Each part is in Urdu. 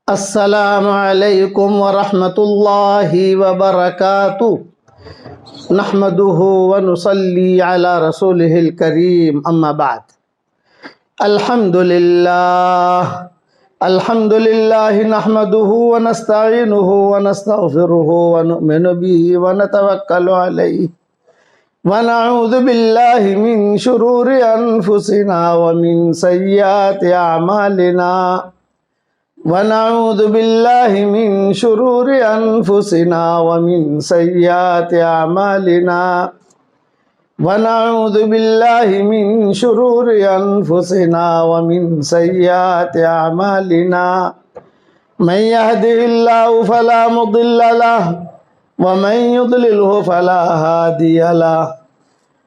السلام علیکم ورحمۃ اللہ وبرکاتہ نحمده ونصلی علی رسوله الکریم اما بعد الحمد للہ نحمده ونستعینه ونستغفره ونؤمن به ونتوکل علیہ ونعوذ باللہ من شرور انفسنا ومن سیئات اعمالنا ونعوذ باللہ من شرور انفسنا ومن سیئات اعمالنا ونعوذ باللہ من شرور انفسنا ومن سیئات اعمالنا من يهده الله فلا مضل له ومن يضلله فلا هادي له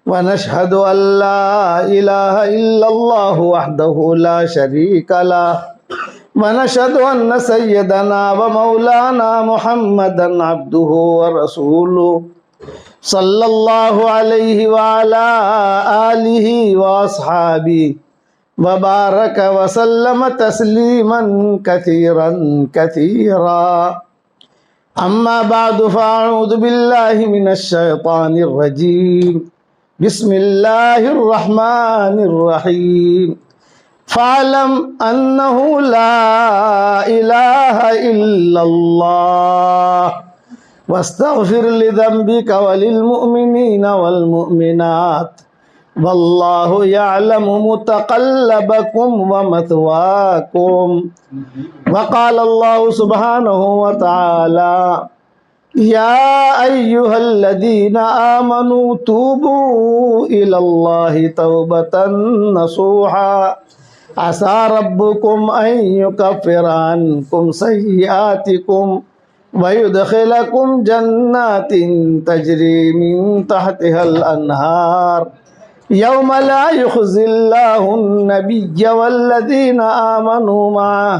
ونشهد أن لا إله إلا الله وحده لا شريك له ونشهد أن سيدنا ومولانا محمدا عبده ورسوله صلى الله عليه وعلى آله وأصحابه وبارك وسلم تسليما كثيرا كثيرا أما بعد فأعوذ بالله من الشيطان الرجيم بسم الله الرحمن الرحيم فاعلم أنه لا إله إلا الله واستغفر لذنبك وللمؤمنين والمؤمنات والله يعلم متقلبكم ومثواكم وقال الله سبحانه وتعالى يا أيها الذين آمنوا توبوا إلى الله توبة نصوحا عسى ربكم أن يكفر عنكم سيئاتكم ويدخلكم جنات تجري من تحتها الأنهار يوم لا يخزي الله النبي والذين آمنوا معه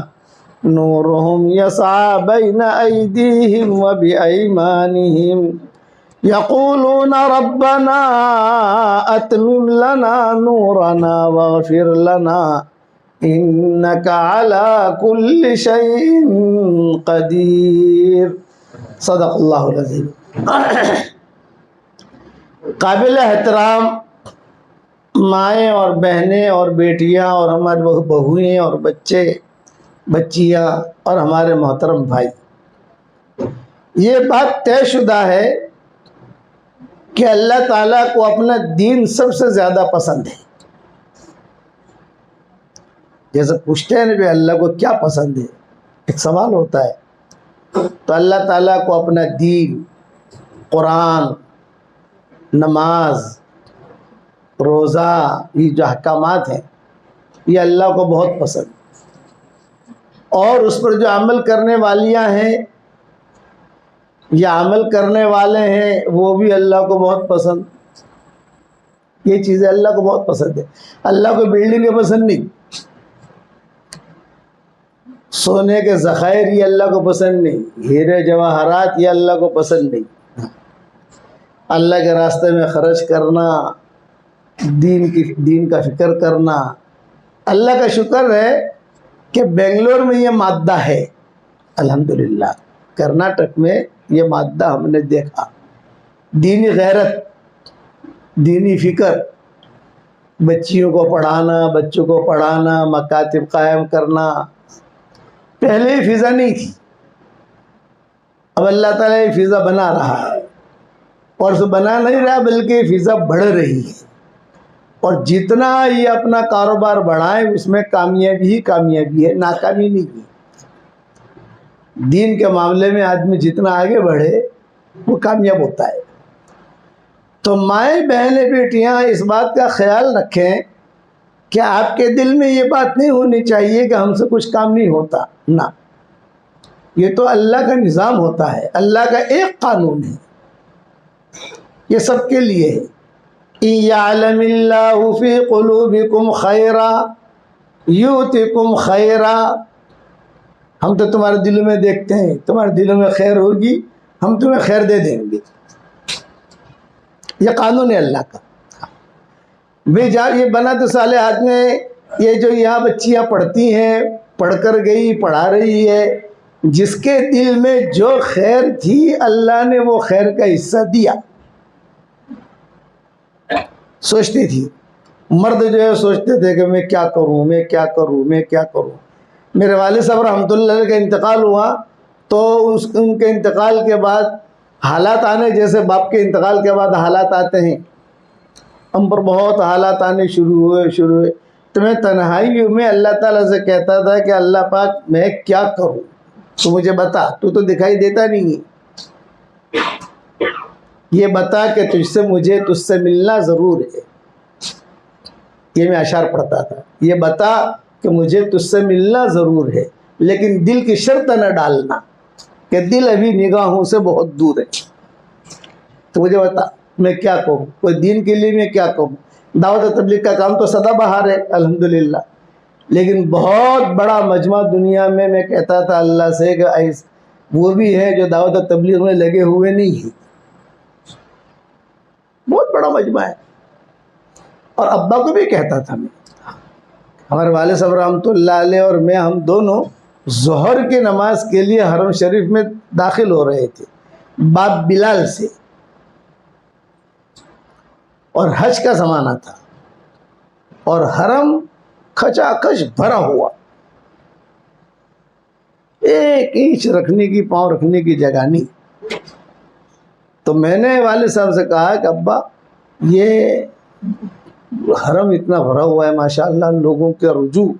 نورهم يسعى بين أيديهم وبأيمانهم يقولون ربنا أتمم لنا نورنا واغفر لنا إنك على كل شيء قدير صدق اللہ العظیم۔ قابل احترام مائیں اور بہنیں اور بیٹیاں اور ہمارے بہویں اور بچے بچیاں اور ہمارے محترم بھائی، یہ بات طے شدہ ہے کہ اللہ تعالیٰ کو اپنا دین سب سے زیادہ پسند ہے۔ جیسے پوچھتے ہیں نا بھی اللہ کو کیا پسند ہے، ایک سوال ہوتا ہے، تو اللہ تعالیٰ کو اپنا دین، قرآن، نماز، روزہ، یہ جو احکامات ہیں یہ اللہ کو بہت پسند، اور اس پر جو عمل کرنے والیاں ہیں یا عمل کرنے والے ہیں وہ بھی اللہ کو بہت پسند۔ یہ چیزیں اللہ کو بہت پسند ہے۔ اللہ کو بلڈنگیں پسند نہیں، سونے کے ذخائر یہ اللہ کو پسند نہیں، ہیرے جواہرات یہ اللہ کو پسند نہیں۔ اللہ کے راستے میں خرچ کرنا، دین کا فکر کرنا، اللہ کا شکر ہے کہ بنگلور میں یہ مادہ ہے، الحمدللہ۔ کرناٹک میں یہ مادہ ہم نے دیکھا، دینی غیرت، دینی فکر، بچیوں کو پڑھانا، بچوں کو پڑھانا، مکاتب قائم کرنا۔ پہلے یہ فضا نہیں تھی، اب اللہ تعالیٰ یہ فضا بنا رہا ہے، اور اسے بنا نہیں رہا بلکہ یہ فضا بڑھ رہی ہے، اور جتنا یہ اپنا کاروبار بڑھائیں اس میں کامیابی ہی کامیابی ہے، ناکامی نہیں ہے۔ دین کے معاملے میں آدمی جتنا آگے بڑھے وہ کامیاب ہوتا ہے۔ تو مائیں بہنیں بیٹیاں اس بات کا خیال رکھیں کہ آپ کے دل میں یہ بات نہیں ہونی چاہیے کہ ہم سے کچھ کام نہیں ہوتا، نہ، یہ تو اللہ کا نظام ہوتا ہے، اللہ کا ایک قانون ہے، یہ سب کے لیے ہے۔ إِن يَعْلَمِ اللَّهُ فِي قُلُوبِكُمْ خَيْرًا يُؤْتِكُمْ خَيْرًا۔ ہم تو تمہارے دلوں میں دیکھتے ہیں، تمہارے دلوں میں خیر ہوگی، ہم تمہیں خیر دے دیں گے، یہ قانون ہے اللہ کا۔ بھی جب یہ بنا تو سالے ہاتھ میں یہ جو یہاں بچیاں پڑھتی ہیں، پڑھ کر گئی، پڑھا رہی ہے، جس کے دل میں جو خیر تھی اللہ نے وہ خیر کا حصہ دیا. سوچتی تھی مرد جو ہے سوچتے تھے کہ میں کیا کروں میں کیا کروں میں کیا کروں. میرے والد صاحب رحمۃ اللہ علیہ کا انتقال ہوا تو ان کے انتقال کے بعد حالات آنے جیسے باپ کے انتقال کے بعد حالات آتے ہیں. ہم پر بہت حالات آنے شروع ہوئے. تو میں تنہائی میں اللہ تعالیٰ سے کہتا تھا کہ اللہ پاک میں کیا کروں تو مجھے بتا. تو دکھائی دیتا نہیں ہے. یہ بتا کہ تجھ سے ملنا ضرور ہے. یہ میں اشعار پڑھتا تھا. یہ بتا کہ مجھے تجھ سے ملنا ضرور ہے لیکن دل کی شرط نہ ڈالنا کہ دل ابھی نگاہوں سے بہت دور ہے. تو مجھے بتا میں کیا کروں. کوئی دین کے لیے میں کیا کروں. دعوت و تبلیغ کا کام تو سدا بہار ہے الحمدللہ, لیکن بہت بڑا مجمع دنیا میں کہتا تھا اللہ سے کہ وہ بھی ہے جو دعوت و تبلیغ میں لگے ہوئے نہیں ہیں. بہت بڑا مجمع ہے. اور ابا کو بھی کہتا تھا میں, ہمارے والد صاحب رحمۃ اللہ علیہ اور میں ہم دونوں ظہر کی نماز کے لیے حرم شریف میں داخل ہو رہے تھے باپ بلال سے, اور حج کا زمانہ تھا اور حرم کھچا کھچ بھرا ہوا, ایک انچ رکھنے کی پاؤں رکھنے کی جگہ نہیں. تو میں نے والد صاحب سے کہا کہ ابا یہ حرم اتنا بھرا ہوا ہے ماشاءاللہ, لوگوں کا رجوع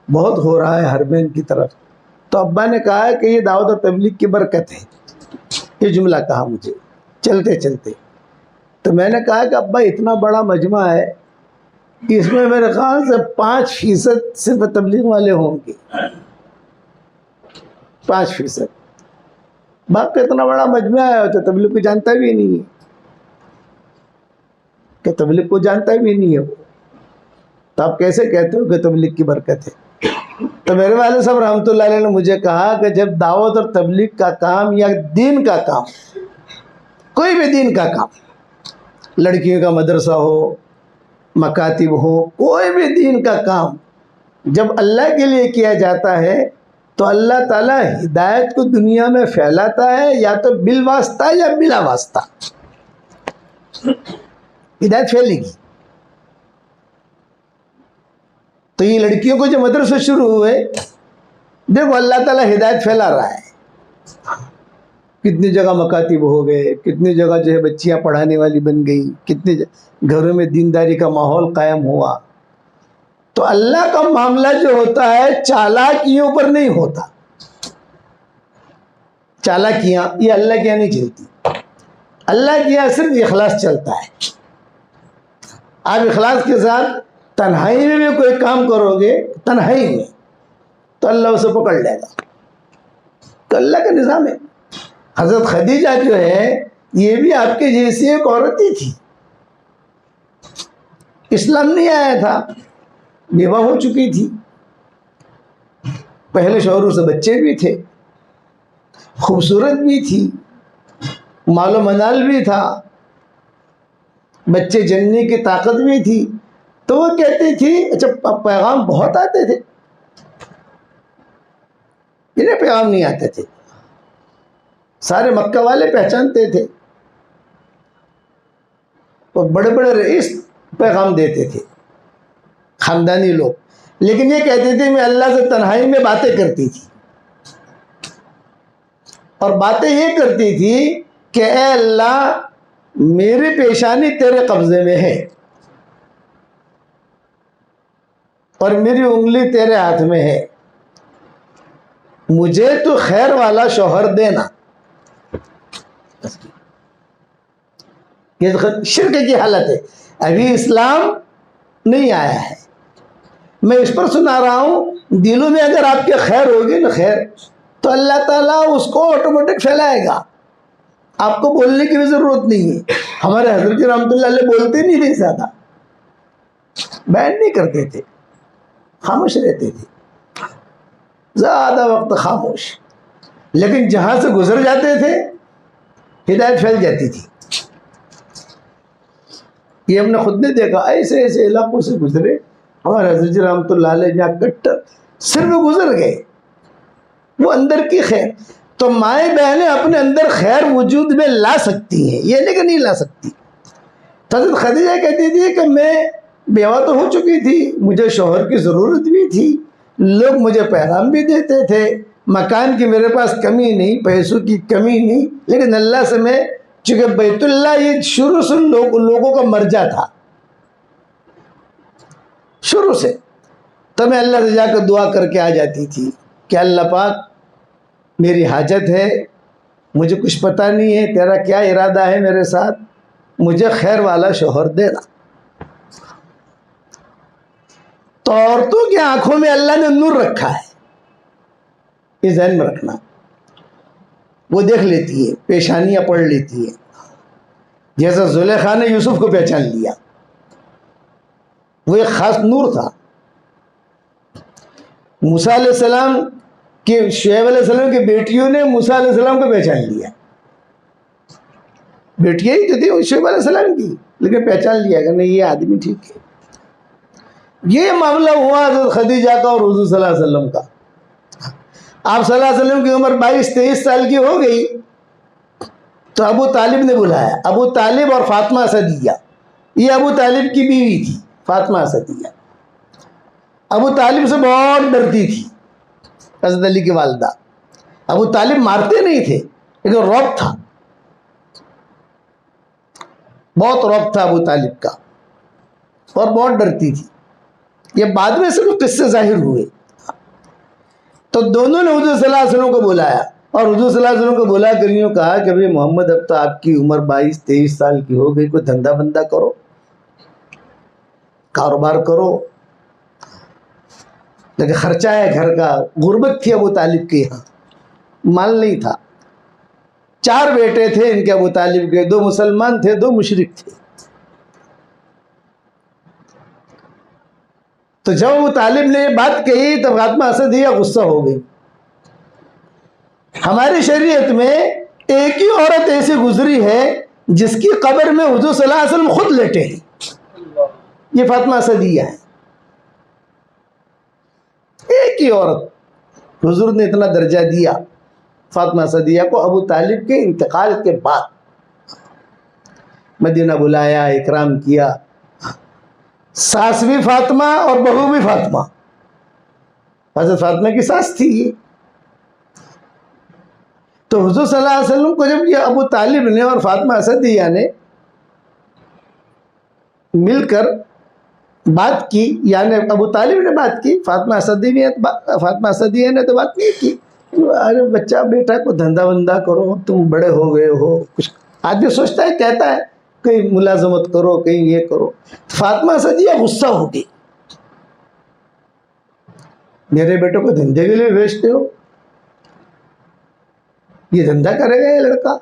بہت ہو رہا ہے حرمین کی طرف. تو ابا نے کہا کہ یہ دعوت و تبلیغ کی برکت ہے. یہ جملہ کہا مجھے چلتے چلتے. تو میں نے کہا کہ ابا اتنا بڑا مجمع ہے اس میں میرے خیال سے 5% صرف تبلیغ والے ہوں گے. 5%. باپ کا اتنا بڑا مجمع ہے تو تبلیغ کو جانتا بھی نہیں ہے کہ تبلیغ کو جانتا بھی نہیں ہے وہ. تو آپ کیسے کہتے ہو کہ تبلیغ کی برکت ہے. تو میرے والد صاحب رحمۃ اللہ علیہ نے مجھے کہا کہ جب دعوت اور تبلیغ کا کام یا دین کا کام, کوئی بھی دین کا کام, لڑکیوں کا مدرسہ ہو, مکاتب ہو, کوئی بھی دین کا کام جب اللہ کے لیے کیا جاتا ہے تو اللہ تعالیٰ ہدایت کو دنیا میں پھیلاتا ہے, یا تو بالواسطہ یا بلا واسطہ ہدایت پھیلے گی. تو یہ لڑکیوں کو جو مدرسے شروع ہوئے, دیکھو اللہ تعالیٰ ہدایت پھیلا رہا ہے. کتنی جگہ مکاتب ہو گئے, کتنی جگہ جو ہے بچیاں پڑھانے والی بن گئی, کتنے گھروں میں دینداری کا ماحول قائم ہوا. تو اللہ کا معاملہ جو ہوتا ہے چالاکیوں پر نہیں ہوتا. چالاکیاں یہ اللہ کے یہاں نہیں چلتی. اللہ کے یہاں صرف اخلاص چلتا ہے. آپ اخلاص کے ساتھ تنہائی میں بھی کوئی کام کرو گے, تنہائی میں, تو اللہ اسے پکڑ لے گا. تو اللہ کا نظام ہے. حضرت خدیجہ جو ہے یہ بھی آپ کے جیسی ایک عورت ہی تھی. اسلام نہیں آیا تھا, بیوہ ہو چکی تھی, پہلے شوہر سے بچے بھی تھے, خوبصورت بھی تھی, مال و منال بھی تھا, بچے جننے کی طاقت بھی تھی. تو وہ کہتی تھی, اچھا پیغام بہت آتے تھے, انہیں پیغام نہیں آتے تھے, سارے مکہ والے پہچانتے تھے, اور بڑے بڑے رئیس پیغام دیتے تھے, خاندانی لوگ. لیکن یہ کہتے تھے میں اللہ سے تنہائی میں باتیں کرتی تھی, اور باتیں یہ کرتی تھی کہ اے اللہ میری پیشانی تیرے قبضے میں ہے اور میری انگلی تیرے ہاتھ میں ہے, مجھے تو خیر والا شوہر دینا. یہ شرک کی حالت ہے, ابھی اسلام نہیں آیا ہے. میں اس پر سنا رہا ہوں, دلوں میں اگر آپ کے خیر ہوگی نا خیر, تو اللہ تعالیٰ اس کو آٹومیٹک پھیلائے گا. آپ کو بولنے کی بھی ضرورت نہیں ہے. ہمارے حضرت رحمۃ اللہ علیہ بولتے نہیں تھے, زیادہ بیان نہیں کرتے تھے, خاموش رہتے تھے, زیادہ وقت خاموش. لیکن جہاں سے گزر جاتے تھے ہدایت پھیل جاتی تھی. یہ ہم نے خود نے دیکھا, ایسے ایسے علاقوں سے گزرے ہمارے حضرت رحمۃ اللہ علیہ, جہاں کٹر صرف گزر گئے, وہ اندر کی خیر. تو مائیں بہنیں اپنے اندر خیر وجود میں لا سکتی ہیں، یہ نہیں کہ نہیں لا سکتی. حضرت خدیجہ کہتی تھی کہ میں بیوہ تو ہو چکی تھی، مجھے شوہر کی ضرورت بھی تھی، لوگ مجھے پیغام بھی دیتے تھے، مکان کی میرے پاس کمی نہیں، پیسوں کی کمی نہیں، لیکن اللہ سے میں، چونکہ بیت اللہ یہ شروع سے لوگوں کا مرجع تھا، شروع سے، تو میں اللہ سے جا کر دعا کر کے آ جاتی تھی کہ اللہ پاک میری حاجت ہے، مجھے کچھ پتہ نہیں ہے تیرا کیا ارادہ ہے میرے ساتھ، مجھے خیر والا شوہر دینا. تو عورتوں کی آنکھوں میں اللہ نے نور رکھا ہے، یہ ذہن میں رکھنا. وہ دیکھ لیتی ہے، پیشانیاں پڑھ لیتی ہے، جیسا زلیخا نے یوسف کو پہچان لیا، وہ ایک خاص نور تھا. موسیٰ علیہ السلام کہ شعیب علیہ السلام کی بیٹیوں نے موسیٰ علیہ السلام کو پہچان لیا، بیٹیاں ہی تو تھی شعیب علیہ السلام کی، لیکن پہچان لیا کہ نہیں یہ آدمی ٹھیک ہے. یہ معاملہ ہوا حضرت خدیجہ کا اور حضور صلی اللہ علیہ وسلم کا. آپ صلی اللہ علیہ وسلم کی عمر 22-23 سال کی ہو گئی تو ابو طالب نے بلایا. ابو طالب اور فاطمہ اسدیہ، یہ ابو طالب کی بیوی تھی فاطمہ اسدیہ. ابو طالب سے بہت ڈرتی تھی حضرت علی کی والدہ. ابو طالب مارتے نہیں تھے لیکن رعب تھا، بہت رعب تھا ابو طالب کا، اور بہت ڈرتی تھی. یہ بعد میں سے قصے ظاہر ہوئے. تو دونوں نے حضور صلی اللہ علیہ وسلم کو بلایا، اور حضور صلی اللہ علیہ وسلم کو بلا کر یوں کہا کہ بھئی محمد اب تو آپ کی عمر 22-23 سال کی ہو گئی، کوئی دھندا بندہ کرو، کاروبار کرو. لیکن خرچہ ہے گھر کا، غربت تھی ابو طالب کے یہاں، مال نہیں تھا. 4 بیٹے تھے ان کے ابو طالب کے، 2 مسلمان تھے، 2 مشرک تھے. تو جب ابو طالب نے یہ بات کہی تو فاطمہ اسدیہ غصہ ہو گئی. ہماری شریعت میں ایک ہی عورت ایسی گزری ہے جس کی قبر میں حضور صلی اللہ علیہ وسلم خود لیٹے ہیں، یہ فاطمہ اسدیہ ہے. ایک ہی عورت حضور نے اتنا درجہ دیا فاطمہ اسدیہ کو ابو طالب کے انتقال کے بعد. مدینہ بلایا، اکرام کیا. ساس بھی فاطمہ اور بہو بھی فاطمہ، حضرت فاطمہ کی ساس تھی یہ. تو حضور صلی اللہ علیہ وسلم کو جب یہ ابو طالب نے اور فاطمہ اسدیہ نے مل کر بات کی، یعنی ابو طالب نے بات کی، فاطمہ اسدیہ نے تو بات نہیں کی. ارے بچہ بیٹا کو دھندا بندہ کرو، تم بڑے ہو گئے ہو، کچھ آدمی سوچتا ہے، کہتا ہے کہیں ملازمت کرو، کہیں یہ کرو. فاطمہ اسدیہ غصہ ہو گئی، میرے بیٹوں کو دھندے کے لیے بھیجتے ہو، یہ دھندا کرے گا یہ لڑکا،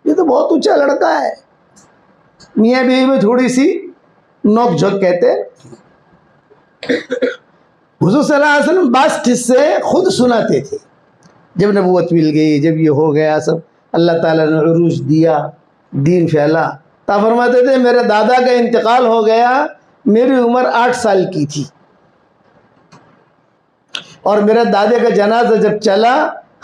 یہ تو بہت اونچا لڑکا ہے. میاں بیوی میں تھوڑی سی نوک جھوک کہتے ہیں. حضور صلی اللہ علیہ وسلم بعض قصے خود سناتے تھے. جب نبوت مل گئی، جب یہ ہو گیا سب، اللہ تعالیٰ نے عروج دیا، دین پھیلا، تا فرماتے تھے میرے دادا کا انتقال ہو گیا، میری عمر 8 سال کی تھی، اور میرے دادے کا جنازہ جب چلا،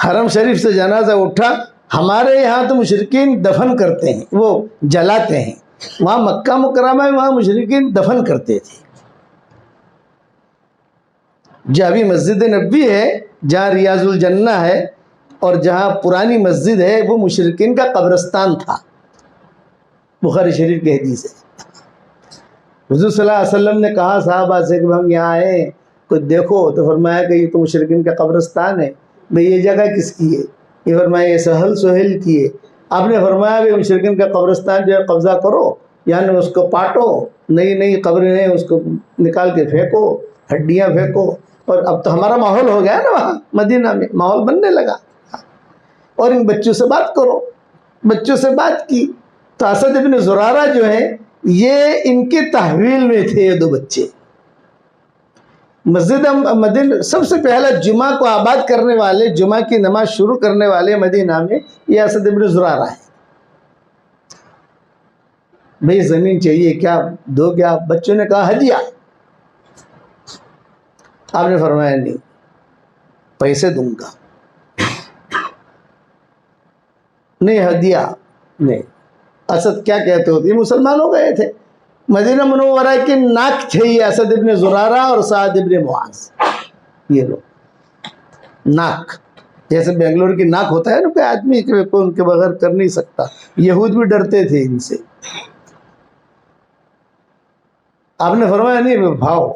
حرم شریف سے جنازہ اٹھا، ہمارے یہاں تو مشرکین دفن کرتے ہیں، وہ جلاتے ہیں، وہاں مکہ مکرمہ میں وہاں مشرکین دفن کرتے تھے. جو ابھی مسجد نبوی ہے، جہاں ریاض الجنہ ہے، اور جہاں پرانی مسجد ہے، وہ مشرکین کا قبرستان تھا. بخاری شریف کی حدیث ہے. حضور صلی اللہ علیہ وسلم نے کہا صحابہ سے کہ ہم یہاں آئے کچھ دیکھو، تو فرمایا کہ یہ تو مشرکین کا قبرستان ہے. بھئی یہ جگہ کس کی ہے؟ یہ فرمایا یہ سہیل کی ہے. آپ نے فرمایا بھئی مشرکین کا قبرستان جو ہے قبضہ کرو، یعنی اس کو پاٹو، نئی قبریں ہیں اس کو نکال کے پھینکو، ہڈیاں پھینکو. اور اب تو ہمارا ماحول ہو گیا نا، وہاں مدینہ میں ماحول بننے لگا، اور ان بچوں سے بات کرو. بچوں سے بات کی تو اسد ابن زرارہ جو ہیں، یہ ان کے تحویل میں تھے. یہ 2 بچے مسجد مدینہ سب سے پہلا جمعہ کو آباد کرنے والے، جمعہ کی نماز شروع کرنے والے مدینہ میں، یہ اسد ابن زرارہ ہے. بھئی زمین چاہیے کیا دو گیا؟ بچوں نے کہا ہدیہ. آپ نے فرمایا نہیں، پیسے دوں گا. نہیں ہدیہ نہیں. اسد کیا کہتے ہوتے؟ یہ مسلمان ہو گئے تھے. مدینہ منورہ کی ناک تھے یہ اسد ابن زرارہ اور سعد ابن معاذ. یہ لوگ ناک، جیسے بنگلور کی ناک ہوتا ہے نا، کوئی آدمی ان کے بغیر کر نہیں سکتا. یہود بھی ڈرتے تھے ان سے. آپ نے فرمایا نہیں بھاؤ.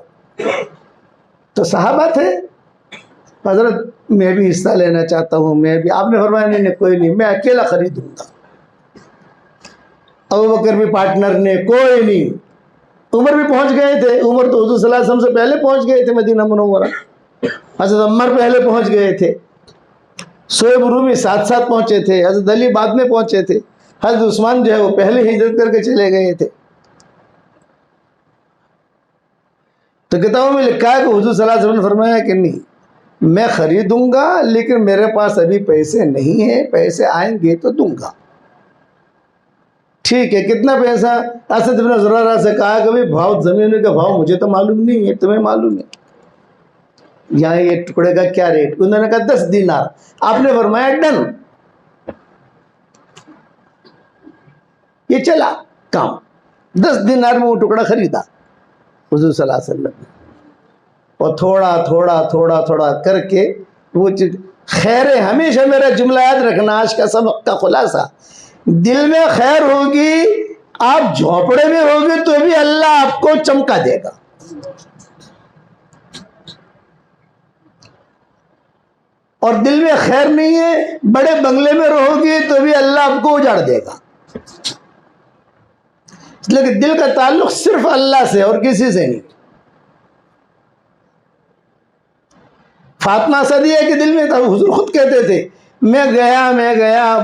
تو صحابہ تھے، حضرت میں بھی حصہ لینا چاہتا ہوں، میں بھی. آپ نے فرمایا نہیں کوئی نہیں، میں اکیلا خریدوں گا. ابوبکر بھی پارٹنر نے، کوئی نہیں. عمر بھی پہنچ گئے تھے. عمر تو حضور صلی اللہ علیہ وسلم سے پہلے پہنچ گئے تھے مدینہ منورہ. حضرت عمر پہلے پہنچ گئے تھے. صہیب رومی ساتھ ساتھ پہنچے تھے. حضرت علی بعد میں پہنچے تھے. حضرت عثمان جو ہے وہ پہلے ہجرت کر کے چلے گئے تھے. تو کتابوں میں لکھا ہے کہ حضور صلی اللہ علیہ وسلم نے فرمایا کہ نہیں میں خریدوں گا، لیکن میرے پاس ابھی پیسے نہیں ہیں، پیسے آئیں گے تو دوں گا. ٹھیک ہے، کتنا پیسہ؟ اسد بن زرارہ سے کہا کہ بھاؤ زمین کا بھاؤ مجھے تو معلوم نہیں ہے، تمہیں معلوم ہے. یہاں یہ ٹکڑے کا کیا ریٹ؟ انہوں نے کہا 10 دینار. آپ نے فرمایا ڈن. یہ چلا کام. 10 دینار میں وہ ٹکڑا خریدا حضور صلی اللہ علیہ وسلم. اور تھوڑا تھوڑا تھوڑا تھوڑا کر کے وہ خیر. ہمیشہ میرا جملہ یاد رکھنا، آج کا سبق کا خلاصہ، دل میں خیر ہوگی، آپ جھوپڑے میں ہوگی تو بھی اللہ آپ کو چمکا دے گا. اور دل میں خیر نہیں ہے، بڑے بنگلے میں رہو گی تو بھی اللہ آپ کو اجاڑ دے گا. اس لیے کہ دل کا تعلق صرف اللہ سے اور کسی سے نہیں. فاطمہ صدیہ کے دل میں تھا. حضور خود کہتے تھے میں گیا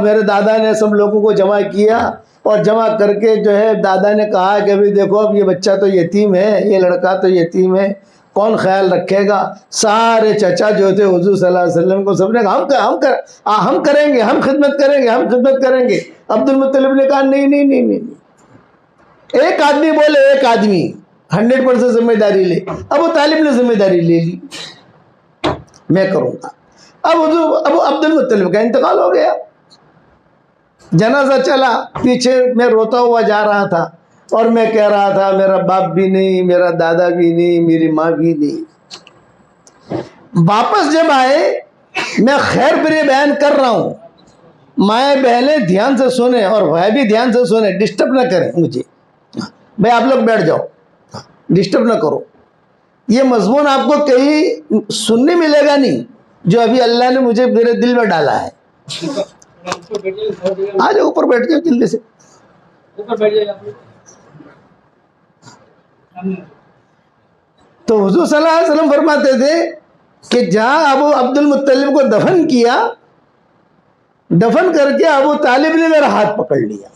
میرے دادا نے سب لوگوں کو جمع کیا، اور جمع کر کے جو ہے دادا نے کہا کہ ابھی دیکھو اب یہ بچہ تو یتیم ہے، یہ لڑکا تو یتیم ہے، کون خیال رکھے گا؟ سارے چچا جو تھے حضور صلی اللہ علیہ وسلم کو سب نے کہا ہم کریں گے، ہم خدمت کریں گے، ہم خدمت کریں گے. عبد المطلب نے کہا نہیں نہیں نہیں نہیں. ایک آدمی بولے، ایک آدمی 100% ذمہ داری لے. ابو طالب نے ذمہ داری لے لی، میں کروں گا. اب عبد المطلب کا انتقال ہو گیا. جنازہ چلا، پیچھے میں روتا ہوا جا رہا تھا اور میں کہہ رہا تھا میرا باپ بھی نہیں، میرا دادا بھی نہیں، میری ماں بھی نہیں. واپس جب آئے، میں خیر پر یہ بیان کر رہا ہوں، مائیں بہنیں دھیان سے سنیں اور بھائی بھی دھیان سے سنیں، ڈسٹرب نہ کریں مجھے. بھائی آپ لوگ بیٹھ جاؤ، ڈسٹرب نہ کرو. یہ مضمون آپ کو کہیں سننے ملے گا نہیں جو ابھی اللہ نے مجھے میرے دل میں ڈالا ہے. آج اوپر بیٹھ جاؤ جلدی سے. تو حضور صلی اللہ علیہ وسلم فرماتے تھے کہ جہاں ابو عبد المطلب کو دفن کیا، دفن کر کے ابو طالب نے میرا ہاتھ پکڑ لیا،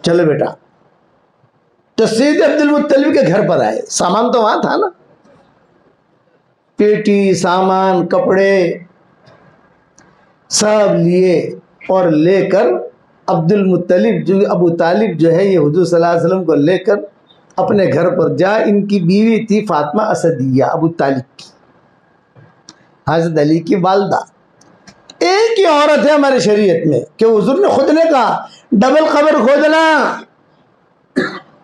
چلو بیٹا. تو سید عبد المطلب کے گھر پر آئے. سامان تو وہاں تھا نا، پیٹی، سامان، کپڑے سب لیے اور لے کر عبد المطلب جو ابو طالب جو ہے یہ حضور صلی اللہ علیہ وسلم کو لے کر اپنے گھر پر جا. ان کی بیوی تھی فاطمہ اسدیہ، ابو طالب کی، حضرت علی کی والدہ. ایک ہی عورت ہے ہماری شریعت میں کہ حضور نے خود نے کہا ڈبل قبر کھودنا.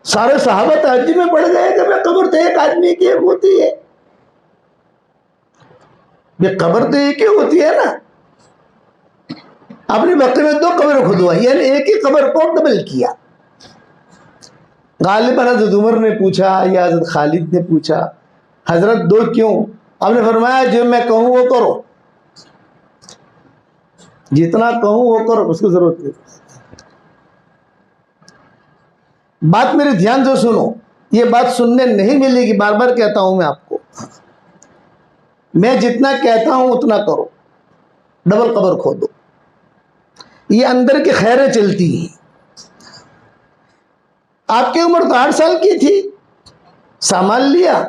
سارے صحابہ تعجب میں پڑ گئے کہ میں قبر تو ایک آدمی کی ہوتی ہے، یہ قبر تو ایک ہی ہوتی ہے نا. اپنے وقت میں 2 قبر کھدوائی، یعنی ایک ہی قبر کو ڈبل کیا. غالباً حضرت عمر نے پوچھا یا حضرت خالد نے پوچھا حضرت 2 کیوں؟ آپ نے فرمایا جو میں کہوں وہ کرو، جتنا کہوں وہ کرو، اس کی ضرورت نہیں. بات میرے دھیان سے سنو، یہ بات سننے نہیں ملے گی، بار بار کہتا ہوں میں آپ کو. میں جتنا کہتا ہوں اتنا کرو، ڈبل قبر کھودو. یہ اندر کی خیریں چلتی ہیں. آپ کی عمر تو 8 سال کی تھی، سامان لیا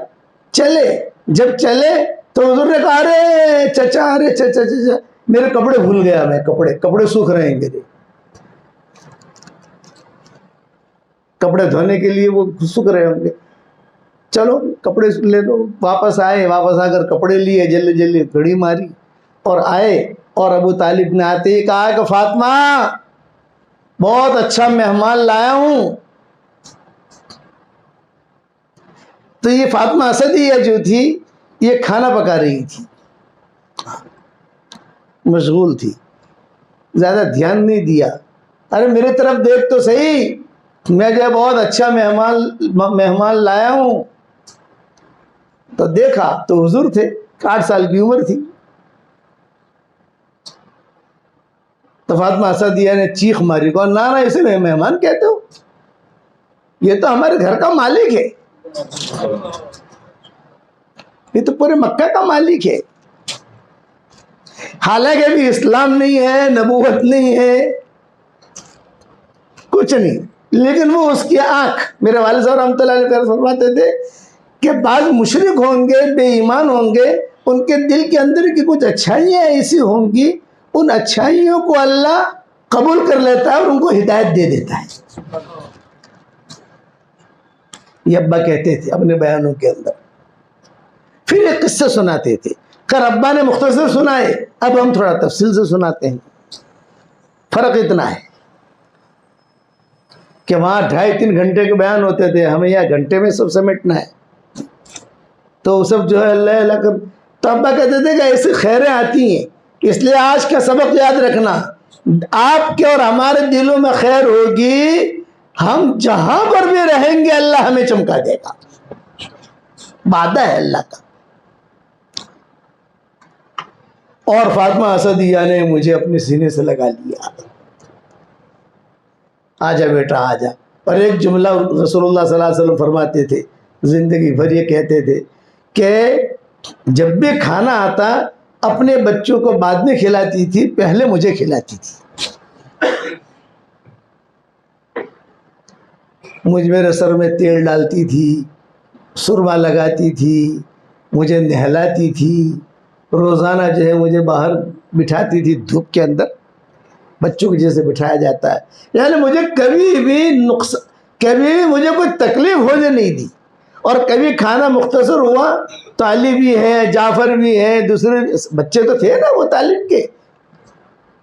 چلے. جب چلے تو حضور نے کہا ارے چچا، ارے چچا چچا میرے کپڑے بھول گیا، میں کپڑے سوکھ رہے ہیں میرے. کپڑے دھونے کے لیے وہ سوکھ رہے ہوں گے، چلو کپڑے لے لو. واپس آئے، واپس آ کر کپڑے لیے، جلدی جلدی گھڑی ماری اور آئے اور ابو طالب نے آتے ہی کہا کہ فاطمہ بہت اچھا مہمان لایا ہوں. تو یہ فاطمہ اسدیہ جو تھی یہ کھانا پکا رہی تھی، مشغول تھی، زیادہ دھیان نہیں دیا. ارے میرے طرف دیکھ تو صحیح، میں جو بہت اچھا مہمان لایا ہوں. تو دیکھا تو حضور تھے، 8 سال کی عمر تھی. تو فاطمہ اسدیہ نے چیخ ماری، کہا نہ اسے میں مہمان کہتے ہو، یہ تو ہمارے گھر کا مالک ہے، یہ تو پورے مکہ کا مالک ہے. حالانکہ ابھی اسلام نہیں ہے، نبوت نہیں ہے، کچھ نہیں، لیکن وہ اس کی آنکھ، میرے والد صاحب رحمۃ اللہ علیہ فرماتے تھے کہ بعض مشرک ہوں گے، بے ایمان ہوں گے، ان کے دل کے اندر کی کچھ اچھائیاں ایسی ہوں گی، ان اچھائیوں کو اللہ قبول کر لیتا ہے اور ان کو ہدایت دے دیتا ہے. یہ ابا کہتے تھے اپنے بیانوں کے اندر. پھر ایک قصہ سناتے تھے، خیر ابا نے مختصر سنائے، اب ہم تھوڑا تفصیل سے سناتے ہیں. فرق اتنا ہے کہ وہاں 2.5-3 گھنٹے کے بیان ہوتے تھے، ہمیں یہاں گھنٹے میں سب سمیٹنا ہے. تو سب جو ہے اللہ اللہ کر. تو ابا کہتے تھے کہ ایسی خیریں آتی ہیں، اس لیے آج کا سبق یاد رکھنا، آپ کے اور ہمارے دلوں میں خیر ہوگی، ہم جہاں پر بھی رہیں گے اللہ ہمیں چمکا دے گا، وعدہ ہے اللہ کا. اور فاطمہ اسدیہ نے مجھے اپنے سینے سے لگا لیا، آجا بیٹا آجا. اور ایک جملہ رسول اللہ صلی اللہ علیہ وسلم فرماتے تھے، زندگی بھر یہ کہتے تھے کہ جب بھی کھانا آتا اپنے بچوں کو بعد میں کھلاتی تھی، پہلے مجھے کھلاتی تھی. میرے سر میں تیل ڈالتی تھی، سرما لگاتی تھی، مجھے نہلاتی تھی، روزانہ جو ہے مجھے باہر بٹھاتی تھی دھوپ کے اندر، بچوں کے جیسے بٹھایا جاتا ہے. یعنی مجھے کبھی بھی مجھے کوئی تکلیف ہونے نہیں دی. اور کبھی کھانا مختصر ہوا تو علی بھی ہے، جعفر بھی ہے، دوسرے بچے تو تھے نا وہ طالب کے،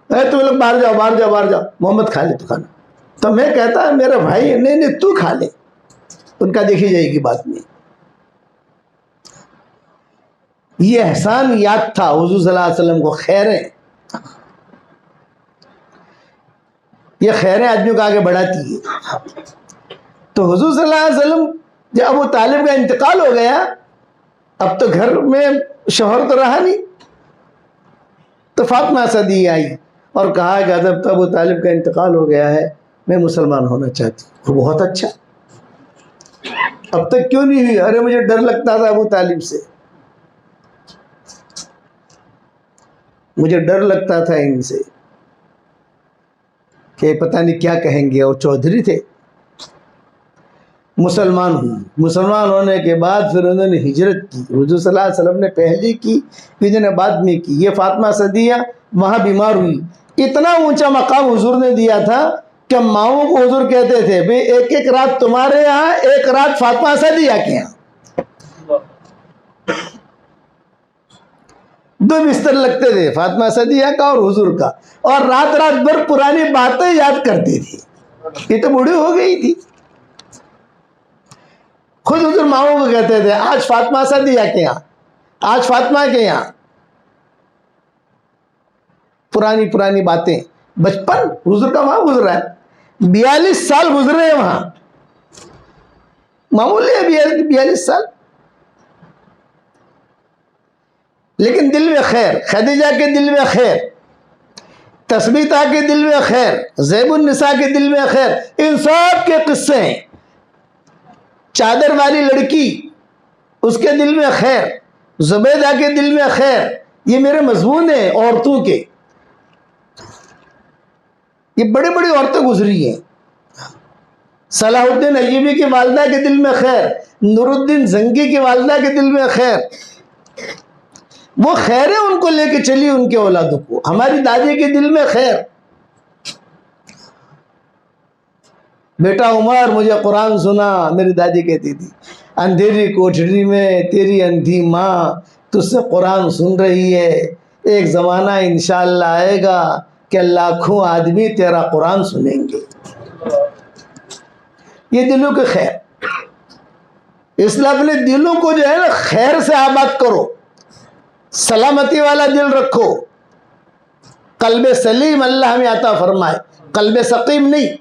تم لوگ باہر جاؤ باہر جاؤ باہر جاؤ، محمد کھا لے تو کھانا. تو میں کہتا میرا بھائی نہیں تو کھا لے، ان کا دیکھی جائے گی بات میں. یہ احسان یاد تھا حضور صلی اللہ علیہ وسلم کو. خیریں، یہ خیریں آدمیوں کو آگے بڑھاتی ہے. تو حضور صلی اللہ علیہ وسلم جب ابو طالب کا انتقال ہو گیا، اب تو گھر میں شوہر تو رہا نہیں، تو فاطمہ اسدیہ آئی اور کہا کہ جب تو ابو طالب کا انتقال ہو گیا ہے، میں مسلمان ہونا چاہتی ہوں. بہت اچھا، اب تک کیوں نہیں ہوئی؟ ارے مجھے ڈر لگتا تھا ابو طالب سے، مجھے ڈر لگتا تھا ان سے کہ پتہ نہیں کیا کہیں گے. اور چودھری تھے. مسلمان ہوئی، مسلمان ہونے کے بعد پھر انہوں نے ہجرت کی. حضور صلی اللہ علیہ وسلم نے پہلے کی، پھر انہوں نے بعد میں کی. یہ فاطمہ اسدیہ وہاں بیمار ہوئی. اتنا اونچا مقام حضور نے دیا تھا کہ ماؤں کو حضور کہتے تھے بھئی ایک رات تمہارے یہاں، ایک رات فاطمہ اسدیہ کے یہاں. 2 بستر لگتے تھے، فاطمہ اسدیہ کا اور حضور کا، اور رات بھر پرانی باتیں یاد کرتی تھی. یہ تو بوڑھی ہو گئی تھی. خود حضور ماؤں کو کہتے تھے آج فاطمہ اسدیہ کے یہاں، آج فاطمہ کے یہاں. پرانی باتیں، بچپن حضور کا وہاں گزرا ہے. 42 سال گزرے ہیں وہاں، معمولی ہے 42 سال، لیکن دل میں خیر. خدیجہ کے دل میں خیر، تثبیتہ کے دل میں خیر، زیب النساء کے دل میں خیر. ان سب کے قصے ہیں. چادر والی لڑکی، اس کے دل میں خیر، زبیدہ کے دل میں خیر. یہ میرے مضمون ہیں عورتوں کے. یہ بڑی بڑی عورتیں گزری ہیں. صلاح الدین ایوبی کی والدہ کے دل میں خیر، نور الدین زنگی کی والدہ کے دل میں خیر. وہ خیریں ان کو لے کے چلی ان کے اولادوں کو. ہماری دادی کے دل میں خیر. بیٹا عمر مجھے قرآن سنا، میری دادی کہتی تھی اندھیری کوٹھری میں تیری اندھی ماں تجھ سے قرآن سن رہی ہے. ایک زمانہ انشاءاللہ آئے گا کہ لاکھوں آدمی تیرا قرآن سنیں گے. یہ دلوں کے خیر، اس لیے اپنے دلوں کو جو ہے نا خیر سے آباد کرو، سلامتی والا دل رکھو. قلب سلیم اللہ ہمیں عطا فرمائے، قلب سقیم نہیں.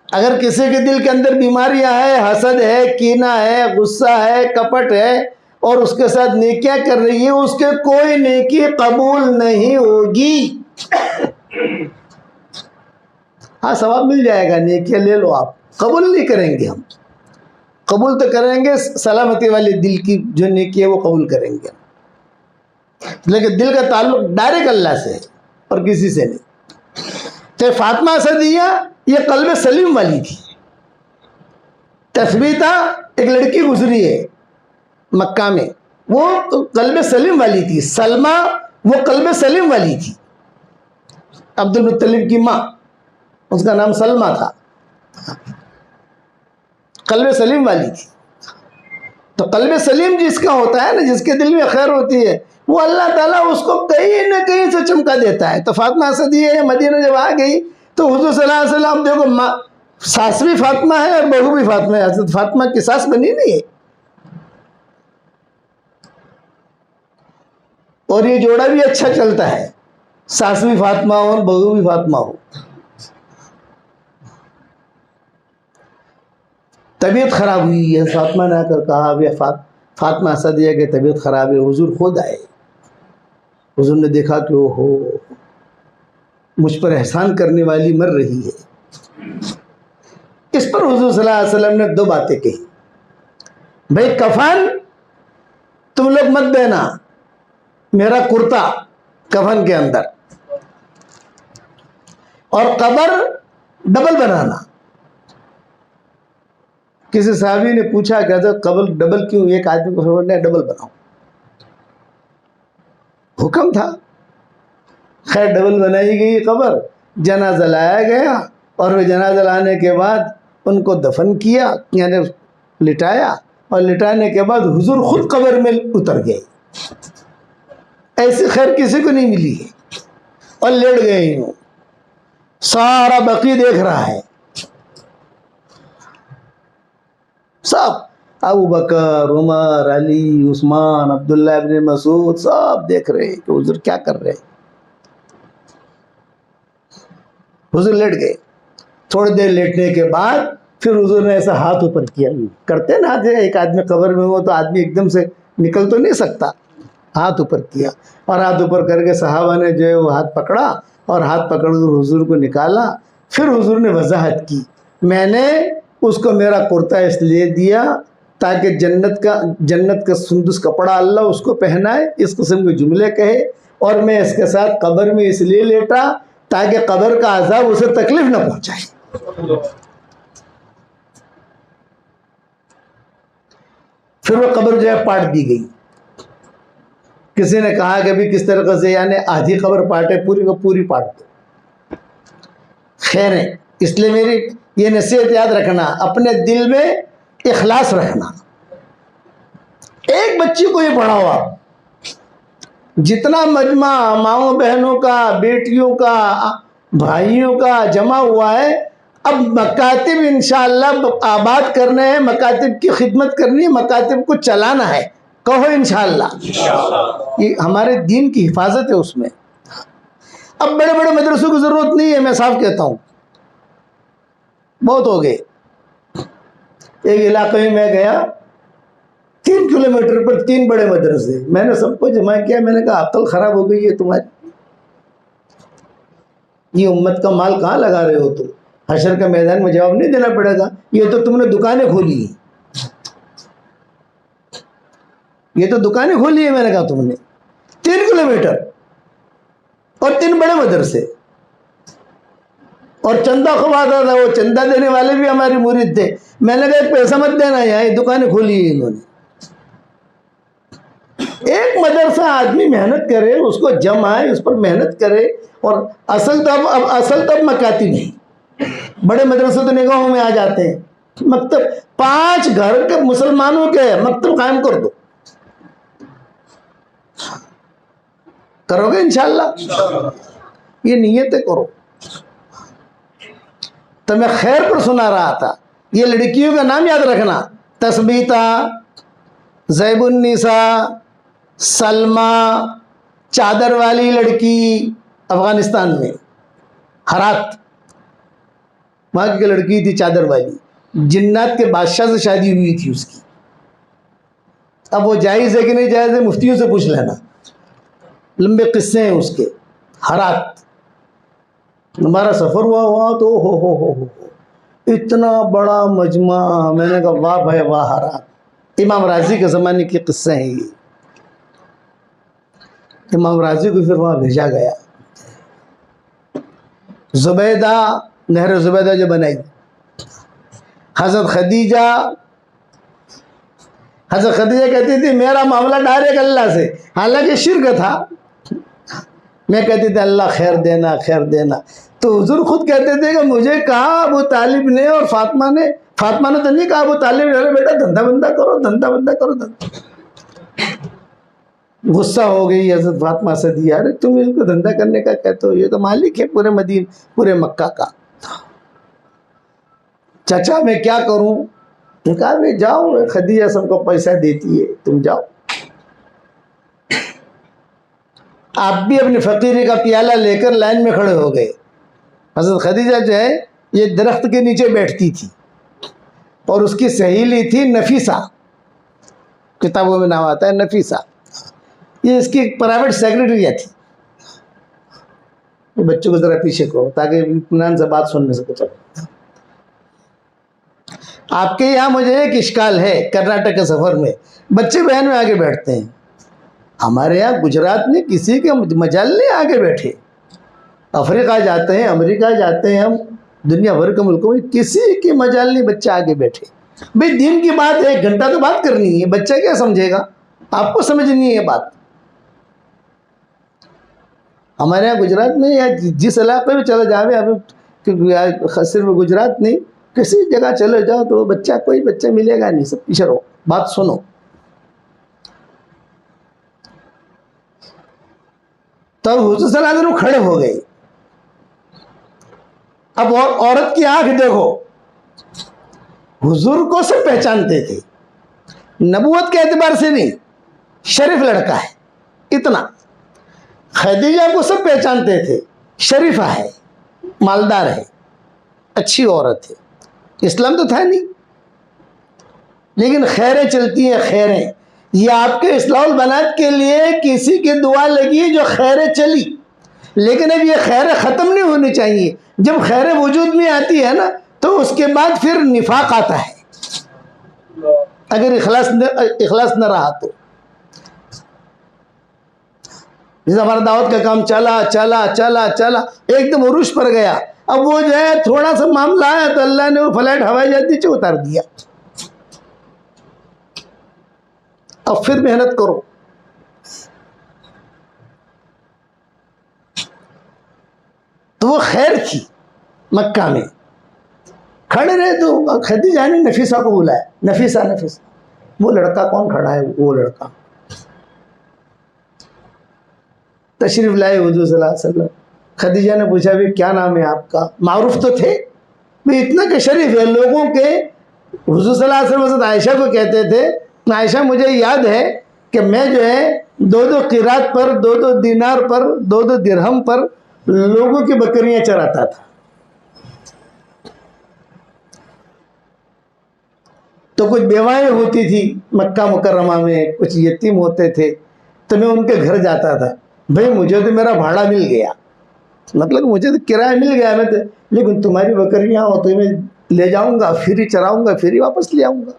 اگر کسی کے دل کے اندر بیماریاں ہے، حسد ہے، کینہ ہے، غصہ ہے، کپٹ ہے، اور اس کے ساتھ نیکیاں کر رہی ہے، اس کے کوئی نیکی قبول نہیں ہوگی. ہاں ثواب مل جائے گا، نیکیاں لے لو، آپ قبول نہیں کریں گے. ہم قبول تو کریں گے سلامتی والے دل کی جو نیکی ہے وہ قبول کریں گے، لیکن دل کا تعلق ڈائریکٹ اللہ سے ہے اور کسی سے نہیں. تو فاطمہ اسدیہ یہ قلب سلیم والی تھی. تثبیتہ ایک لڑکی گزری ہے مکہ میں، وہ قلب سلیم والی تھی. سلمہ وہ قلب سلیم والی تھی. عبد المطلب کی ماں، اس کا نام سلمہ تھا، قلب سلیم والی تھی. تو قلب سلیم جس کا ہوتا ہے نا، جس کے دل میں خیر ہوتی ہے، وہ اللہ تعالیٰ اس کو کہیں نہ کہیں سے چمکا دیتا ہے. تو فاطمہ اسدیہ مدینہ جب آ گئی تو حضور صلی اللہ علیہ وسلم دیکھو، ساس بھی فاطمہ ہے اور بہو بھی فاطمہ ہے. حضرت فاطمہ کی ساس بنی نہیں ہے. اور یہ جوڑا بھی اچھا چلتا ہے، ساس بھی فاطمہ ہو اور بہو بھی فاطمہ ہو. طبیعت خراب ہوئی ہے، فاطمہ نے آ کر کہا فاطمہ اسدیہ کی طبیعت خراب ہے. حضور خود آئے. حضور نے دیکھا کہ وہ ہو مجھ پر احسان کرنے والی مر رہی ہے. اس پر حضور صلی اللہ علیہ وسلم نے دو باتیں کہی. بھائی کفن تم لوگ مت دینا، میرا کرتا کفن کے اندر، اور قبر ڈبل بنانا. کسی صحابی نے پوچھا کہ حضرت قبر ڈبل کیوں؟ ایک آدمی کو سمجھنا ہے ڈبل بناؤ، حکم تھا. خیر ڈبل بنائی گئی قبر، جنازہ لایا گیا، اور وہ جنازہ لانے کے بعد ان کو دفن کیا، یعنی لٹایا، اور لٹانے کے بعد حضور خود قبر میں اتر گئے. ایسی خیر کسی کو نہیں ملی ہے. اور لیٹ گئے ہوں، سارا بقی دیکھ رہا ہے، سب ابو بکر، عمر، علی، عثمان، عبداللہ ابن مسعود سب دیکھ رہے ہیں کہ حضور کیا کر رہے ہیں. حضور لیٹ گئے. تھوڑی دیر لیٹنے کے بعد پھر حضور نے ایسا ہاتھ اوپر کیا، کرتے نا ایک آدمی قبر میں ہو تو آدمی ایک دم سے نکل تو نہیں سکتا. ہاتھ اوپر کیا، اور ہاتھ اوپر کر کے صحابہ نے جو ہے وہ ہاتھ پکڑا، اور ہاتھ پکڑ کر حضور کو نکالا. پھر حضور نے وضاحت کی، میں نے اس کو میرا کرتا اس لیے دیا تاکہ جنت کا سندس کپڑا اللہ اس کو پہنائے، اس قسم کے جملے کہے، اور میں اس کے ساتھ قبر میں اس لیے لیٹا تاکہ قبر کا عذاب اسے تکلیف نہ پہنچائے. پھر وہ قبر جو ہے پاٹ دی گئی. کسی نے کہا کہ بھی کس طریقے سے، یعنی آدھی قبر پاٹے، پوری کو پوری پاٹ دو. خیر ہے. اس لیے میری یہ نصیحت یاد رکھنا، اپنے دل میں اخلاص رکھنا. ایک بچی کو یہ پڑھاؤ آپ، جتنا مجمع ماؤں بہنوں کا، بیٹیوں کا، بھائیوں کا جمع ہوا ہے، اب مکاتب انشاءاللہ آباد کرنے ہیں، مکاتب کی خدمت کرنی ہے، مکاتب کو چلانا ہے. کہو انشاءاللہ. یہ ہمارے دین کی حفاظت ہے اس میں. اب بڑے بڑے مدرسوں کی ضرورت نہیں ہے، میں صاف کہتا ہوں، بہت ہو گئے. ایک علاقے میں میں گیا، 3 کلومیٹر پر 3 بڑے مدرسے. میں نے سب کو جمع کیا، میں نے کہا عقل خراب ہو گئی ہے تمہاری، یہ امت کا مال کہاں لگا رہے ہو تم؟ حشر کے میدان میں جواب نہیں دینا پڑے گا. یہ تو تم نے دکانیں کھولی ہیں، یہ تو دکانیں کھولی ہے. میں نے کہا تم نے 3 کلومیٹر اور 3 بڑے مدرسے، اور چندہ خوب آتا تھا، وہ چندہ دینے والے بھی ہمارے مرید تھے. میں نے کہا پیسہ مت دینا، یہاں یہ دکانیں کھولی ہے انہوں نے. ایک مدرسہ آدمی محنت کرے، اس کو جمائے، اس پر محنت کرے. اور اصل تب مکاتب نہیں، بڑے مدرسے تو نگاہوں میں آ جاتے ہیں. مکتب 5 گھر کے مسلمانوں کے مکتب قائم کر دو. کرو گے انشاءاللہ؟ یہ نیتیں کرو. تو میں خیر پر سنا رہا تھا. یہ لڑکیوں کا نام یاد رکھنا: تثبیتہ، زیب النساء، سلمہ، چادر والی لڑکی افغانستان میں، ہرات وہاں کی لڑکی تھی چادر والی، جنات کے بادشاہ سے شادی ہوئی تھی اس کی. اب وہ جائز ہے کہ نہیں جائز ہے مفتیوں سے پوچھ لینا، لمبے قصے ہیں اس کے. ہرات ہمارا سفر ہوا تو ہو اتنا بڑا مجمع. میں نے کہا واہ بھائی واہ ہرات. امام راضی کے زمانے کے قصے ہیں یہ. امام راضی کو پھر وہاں بھیجا گیا. زبیدہ، نہر زبیدہ جو بنائی، حضرت خدیجہ کہتی تھی میرا معاملہ ڈائریکٹ اللہ سے، حالانکہ شرک تھا. میں کہتی تھی اللہ خیر دینا خیر دینا. تو حضور خود کہتے تھے کہ مجھے کہا ابو طالب نے اور فاطمہ نے تو نہیں کہا ابو طالب نے بیٹا دھندا بندہ کرو. غصہ ہو گئی حضرت فاطمہ سے، دیا ارے تم اس کو دھندا کرنے کا کہتے ہو، یہ تو مالک ہے پورے مکہ کا. چچا میں کیا کروں؟ نے کہا میں جاؤ، خدیجہ سب کو پیسہ دیتی ہے، تم جاؤ. آپ بھی اپنی فقیری کا پیالہ لے کر لائن میں کھڑے ہو گئے. حضرت خدیجہ جو ہے یہ درخت کے نیچے بیٹھتی تھی اور اس کی سہیلی تھی نفیسہ، کتابوں میں نام آتا ہے نفیسہ. یہ اس کی پرائیویٹ سیکرٹری تھی. بچوں کو ذرا پیچھے کرو تاکہ اطمینان سے بات سننے سے چلو. آپ کے یہاں مجھے ایک اشکال ہے، کرناٹک کے سفر میں بچے بہن میں آگے بیٹھتے ہیں. ہمارے یہاں گجرات میں کسی کے مجال نہیں آگے بیٹھے. افریقہ جاتے ہیں، امریکہ جاتے ہیں، ہم دنیا بھر کے ملکوں میں کسی کی مجال نہیں بچہ آگے بیٹھے. بھئی دین کی بات 1 گھنٹہ تو بات کرنی ہے، بچہ کیا سمجھے گا؟ آپ کو سمجھنی ہے یہ بات. ہمارے یہاں گجرات میں یا جس علاقے میں چلے جاوے، اب صرف گجرات نہیں کسی جگہ چلے جاؤ تو کوئی بچہ ملے گا نہیں، سب پیچھے رہو، بات سنو. تب حضور صلی اللہ علیہ وسلم کھڑے ہو گئے. اب عورت کی آنکھ دیکھو، حضور کو سب پہچانتے تھے، نبوت کے اعتبار سے نہیں، شریف لڑکا ہے اتنا. خدیجہ کو سب پہچانتے تھے، شریفہ ہے، مالدار ہے، اچھی عورت ہے. اسلام تو تھا نہیں، لیکن خیریں چلتی ہیں خیریں. یہ آپ کے اصلاح البنات کے لیے کسی کی دعا لگی جو خیریں چلی، لیکن اب یہ خیریں ختم نہیں ہونی چاہیے. جب خیریں وجود میں آتی ہے نا تو اس کے بعد پھر نفاق آتا ہے اگر اخلاص نہ رہا تو. جیسے ہمارا دعوت کا کام چلا ایک دم عروج پر گیا. اب وہ جو ہے تھوڑا سا معاملہ آیا تو اللہ نے وہ فلائٹ ہوائی جہاز نیچے اتار دیا. اب پھر محنت کرو. تو وہ خیر تھی مکہ میں کھڑے رہے. تو خدیجہ نے نفیسہ کو بلایا، نفیسہ وہ لڑکا کون کھڑا ہے؟ وہ لڑکا تشریف لائے حضور صلی اللہ علیہ وسلم. خدیجہ نے پوچھا بھی کیا نام ہے آپ کا؟ معروف تو تھے بھی اتنا کہ شریف ہے لوگوں کے. حضور صلی اللہ علیہ وسلم حضرت عائشہ کو کہتے تھے عائشہ مجھے یاد ہے کہ میں جو ہے 2 قیراط پر 2 دینار پر 2 درہم پر لوگوں کی بکریاں چراتا تھا. تو کچھ بیوائیں ہوتی تھی مکہ مکرمہ میں، کچھ یتیم ہوتے تھے، تو میں ان کے گھر جاتا تھا. بھئی مجھے تو میرا بھاڑا مل گیا، مطلب مجھے تو کرایہ مل گیا، لیکن تمہاری بکریاں ہو تو میں لے جاؤں گا، پھر ہی چراؤں گا، پھر ہی واپس لے آؤں گا.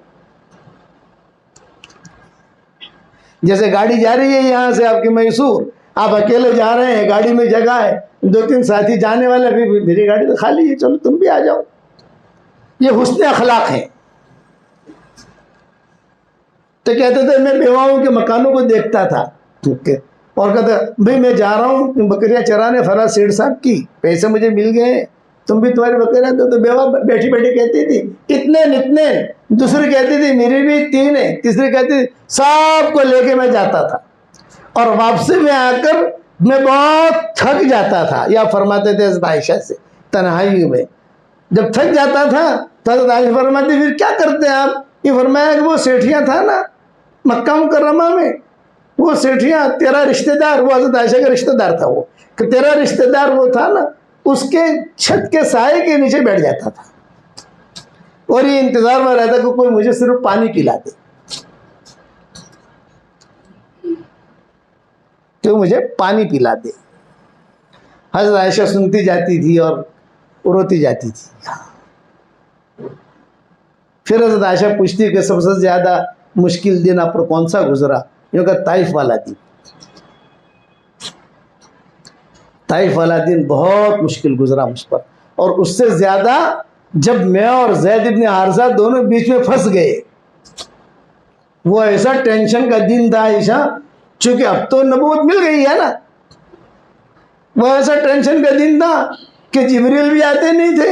جیسے گاڑی جا رہی ہے یہاں سے آپ کی میسور، آپ اکیلے جا رہے ہیں، گاڑی میں جگہ ہے، 2-3 ساتھی جانے والے، میری گاڑی تو خالی ہے، چلو تم بھی آ جاؤ. یہ حسن اخلاق ہے. تو کہتے تھے میں بیواؤں کے مکانوں کو دیکھتا تھا اور کہتا بھئی میں جا رہا ہوں بکریاں چرانے فلاں سیٹ صاحب کی، پیسے مجھے مل گئے ہیں، تم بھی تمہاری بکریاں دو. تو بیوہ بیٹھی کہتی تھی اتنے، دوسری کہتی تھی میری بھی 3 ہیں، تیسری کہتی تھی سب کو لے کے میں جاتا تھا. اور واپسی میں آ کر میں بہت تھک جاتا تھا، یا فرماتے تھے حضرت عائشہ سے تنہائی میں جب تھک جاتا تھا تو حضرت عائشہ فرماتے پھر کیا کرتے ہیں آپ؟ یہ فرمایا کہ وہ سیٹھیاں تھا نا مکہ مکرمہ میں، وہ سیٹھیاں تیرا رشتہ دار، وہ حضرت عائشہ کا رشتہ دار تھا، وہ کہ تیرا رشتہ دار وہ تھا نا، اس کے چھت کے سائے کے نیچے بیٹھ جاتا تھا اور یہ انتظار میں رہتا کہ کوئی مجھے صرف پانی پلا دے، کہ مجھے پانی پلا دے۔ حضرت عائشہ سنتی جاتی تھی اور روتی جاتی تھی۔ پھر حضرت عائشہ پوچھتی کہ سب سے زیادہ مشکل دن آپ پر کون سا گزرا؟ یہ کہ طائف والا دن، طائف والا دن بہت مشکل گزرا مجھ پر، اور اس سے زیادہ جب میں اور زید ابن حارثہ دونوں بیچ میں پھنس گئے، وہ ایسا ٹینشن کا دن تھا عائشہ، چونکہ اب تو نبوت مل گئی ہے نا، وہ ایسا ٹینشن کا دن تھا کہ جبریل بھی آتے نہیں تھے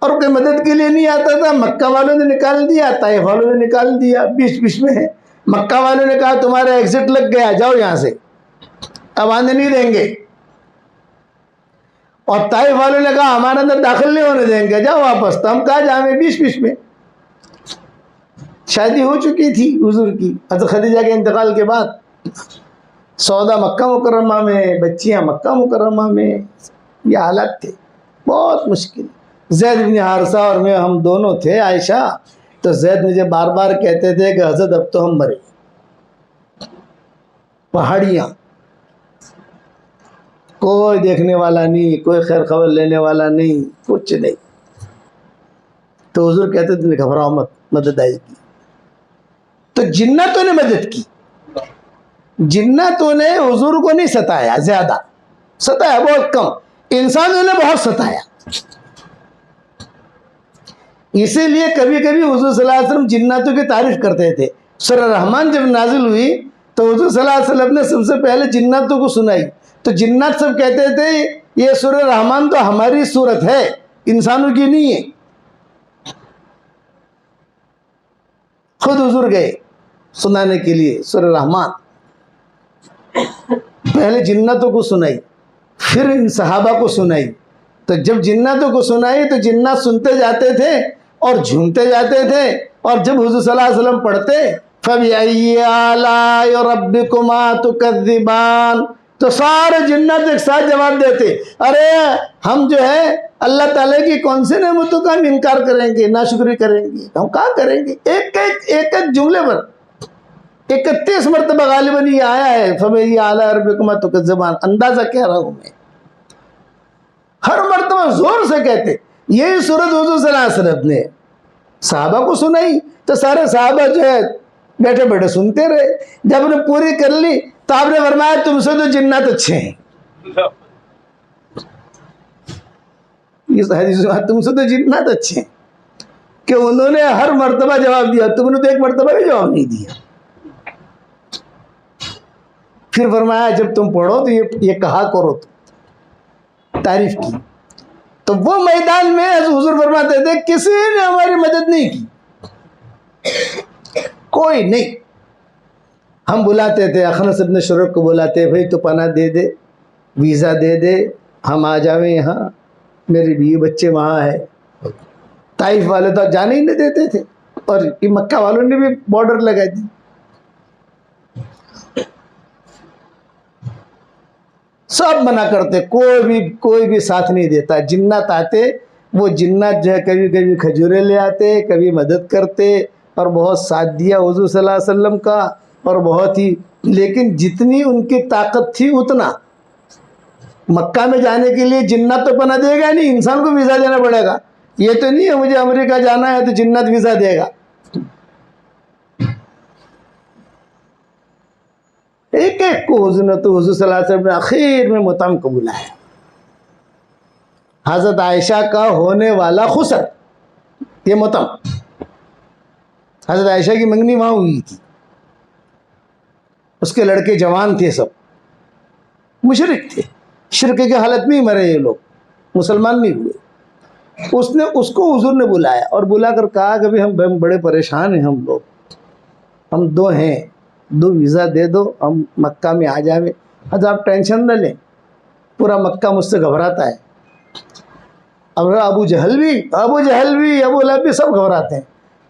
اور کوئی مدد کے لیے نہیں آتا تھا۔ مکہ والوں نے نکال دیا، طائف والوں نے نکال دیا، بیچ میں مکہ والوں نے کہا تمہارا ایگزٹ لگ گیا، جاؤ یہاں سے، اب آنے نہیں دیں گے، اور طائف والوں نے کہا ہمارے اندر داخل نہیں ہونے دیں گے، جاؤ واپس۔ تو ہم کہا جائیں، بیچ میں شادی ہو چکی تھی حضور کی حضرت خدیجہ کے انتقال کے بعد، سودا مکہ مکرمہ میں، بچیاں مکہ مکرمہ میں، یہ حالات تھے بہت مشکل۔ زید بن حارثہ اور میں ہم دونوں تھے عائشہ، تو زید مجھے بار بار کہتے تھے کہ حضرت اب تو ہم مرے، پہاڑیاں، کوئی دیکھنے والا نہیں، کوئی خیر خبر لینے والا نہیں، کچھ نہیں۔ تو حضور کہتے تھے گھبراؤ مت، مدد آئے گی۔ تو جناتوں نے مدد کی، جناتوں نے حضور کو نہیں ستایا، زیادہ ستایا بہت کم، انسانوں نے بہت ستایا۔ اسی لیے کبھی کبھی حضور صلی اللہ علیہ وسلم جناتوں کی تعریف کرتے تھے۔ سورہ رحمان جب نازل ہوئی تو حضور صلی اللہ علیہ وسلم نے سب سے پہلے جناتوں کو سنائی، تو جنات سب کہتے تھے یہ سورہ رحمان تو ہماری صورت ہے، انسانوں کی نہیں ہے۔ خود حضور گئے سنانے کے لیے سورہ رحمان، پہلے جناتوں کو سنائی، پھر ان صحابہ کو سنائی۔ تو جب جناتوں کو سنائی تو جنات سنتے جاتے تھے اور جھومتے جاتے تھے، اور جب حضور صلی اللہ علیہ وسلم پڑھتے فَبِأَيِّ آلَاءِ رَبِّكُمَا تُكَذِّبَانِ، تو سارے جنات ایک ساتھ جواب دیتے، ارے ہم جو ہے اللہ تعالیٰ کی کون سے نعمتوں کا ہم انکار کریں گے، ناشکری کریں گے، ہم کہاں کریں گے؟ ایک جملے پر 31 مرتبہ غالباً یہ آیا ہے فَبِأَيِّ آلَاءِ رَبِّكُمَا تُكَذِّبَانِ، اندازہ کہہ رہا ہوں میں، ہر مرتبہ زور سے کہتے۔ یہی صورت حضور صلی اللہ علیہ وسلم نے صحابہ کو سنائی، تو سارے صحابہ جو ہے بیٹھے بیٹھے سنتے رہے۔ جب انہیں پوری کر لی تو آپ نے فرمایا تم سے تو جنات اچھے ہیں، اس حدیث میں تم سے تو جنات اچھے ہیں، کہ انہوں نے ہر مرتبہ جواب دیا، تم نے تو ایک مرتبہ بھی جواب نہیں دیا۔ پھر فرمایا جب تم پڑھو تو یہ کہا کرو، تعریف کی۔ تو وہ میدان میں حضور فرماتے تھے کسی نے ہماری مدد نہیں کی، کوئی نہیں۔ ہم بلاتے تھے، اخنس ابن شریک کو بلاتے، بھائی تو پناہ دے دے، ویزا دے دے، ہم آ جاویں یہاں، میری بیوی بچے وہاں ہے۔ طائف والے تو جانے ہی نہیں دیتے تھے، اور مکہ والوں نے بھی بارڈر لگا دی۔ سب منع کرتے، کوئی بھی ساتھ نہیں دیتا۔ جنات آتے، وہ جنات جو ہے کبھی کبھی کھجورے لے آتے، کبھی مدد کرتے، اور بہت ساتھ دیا حضور صلی اللہ علیہ وسلم کا، اور بہت ہی، لیکن جتنی ان کی طاقت تھی اتنا۔ مکہ میں جانے کے لیے جنات تو پناہ دے گا نہیں، انسان کو ویزا دینا پڑے گا۔ یہ تو نہیں ہے مجھے امریکہ جانا ہے تو جنات ویزا دے گا، ایک ایک کو حضور صلی اللہ علیہ وسلم نے آخر میں متعم کو بلایا۔ حضرت عائشہ کا ہونے والا خسر، یہ متعم، حضرت عائشہ کی منگنی وہاں ہوئی تھی، اس کے لڑکے جوان تھے، سب مشرک تھے، شرک کی حالت میں ہی مرے یہ لوگ، مسلمان نہیں ہوئے۔ اس کو حضور نے بلایا اور بلا کر کہا کہ ہم بڑے پریشان ہیں، ہم لوگ، ہم دو ہیں، دو ویزا دے دو ہم مکہ میں آ جائیں. حضرت آپ ٹینشن نہ لیں, پورا مکہ مجھ سے گھبراتا ہے. اب ابو جہل بھی ابو لہب بھی سب گھبراتے ہیں.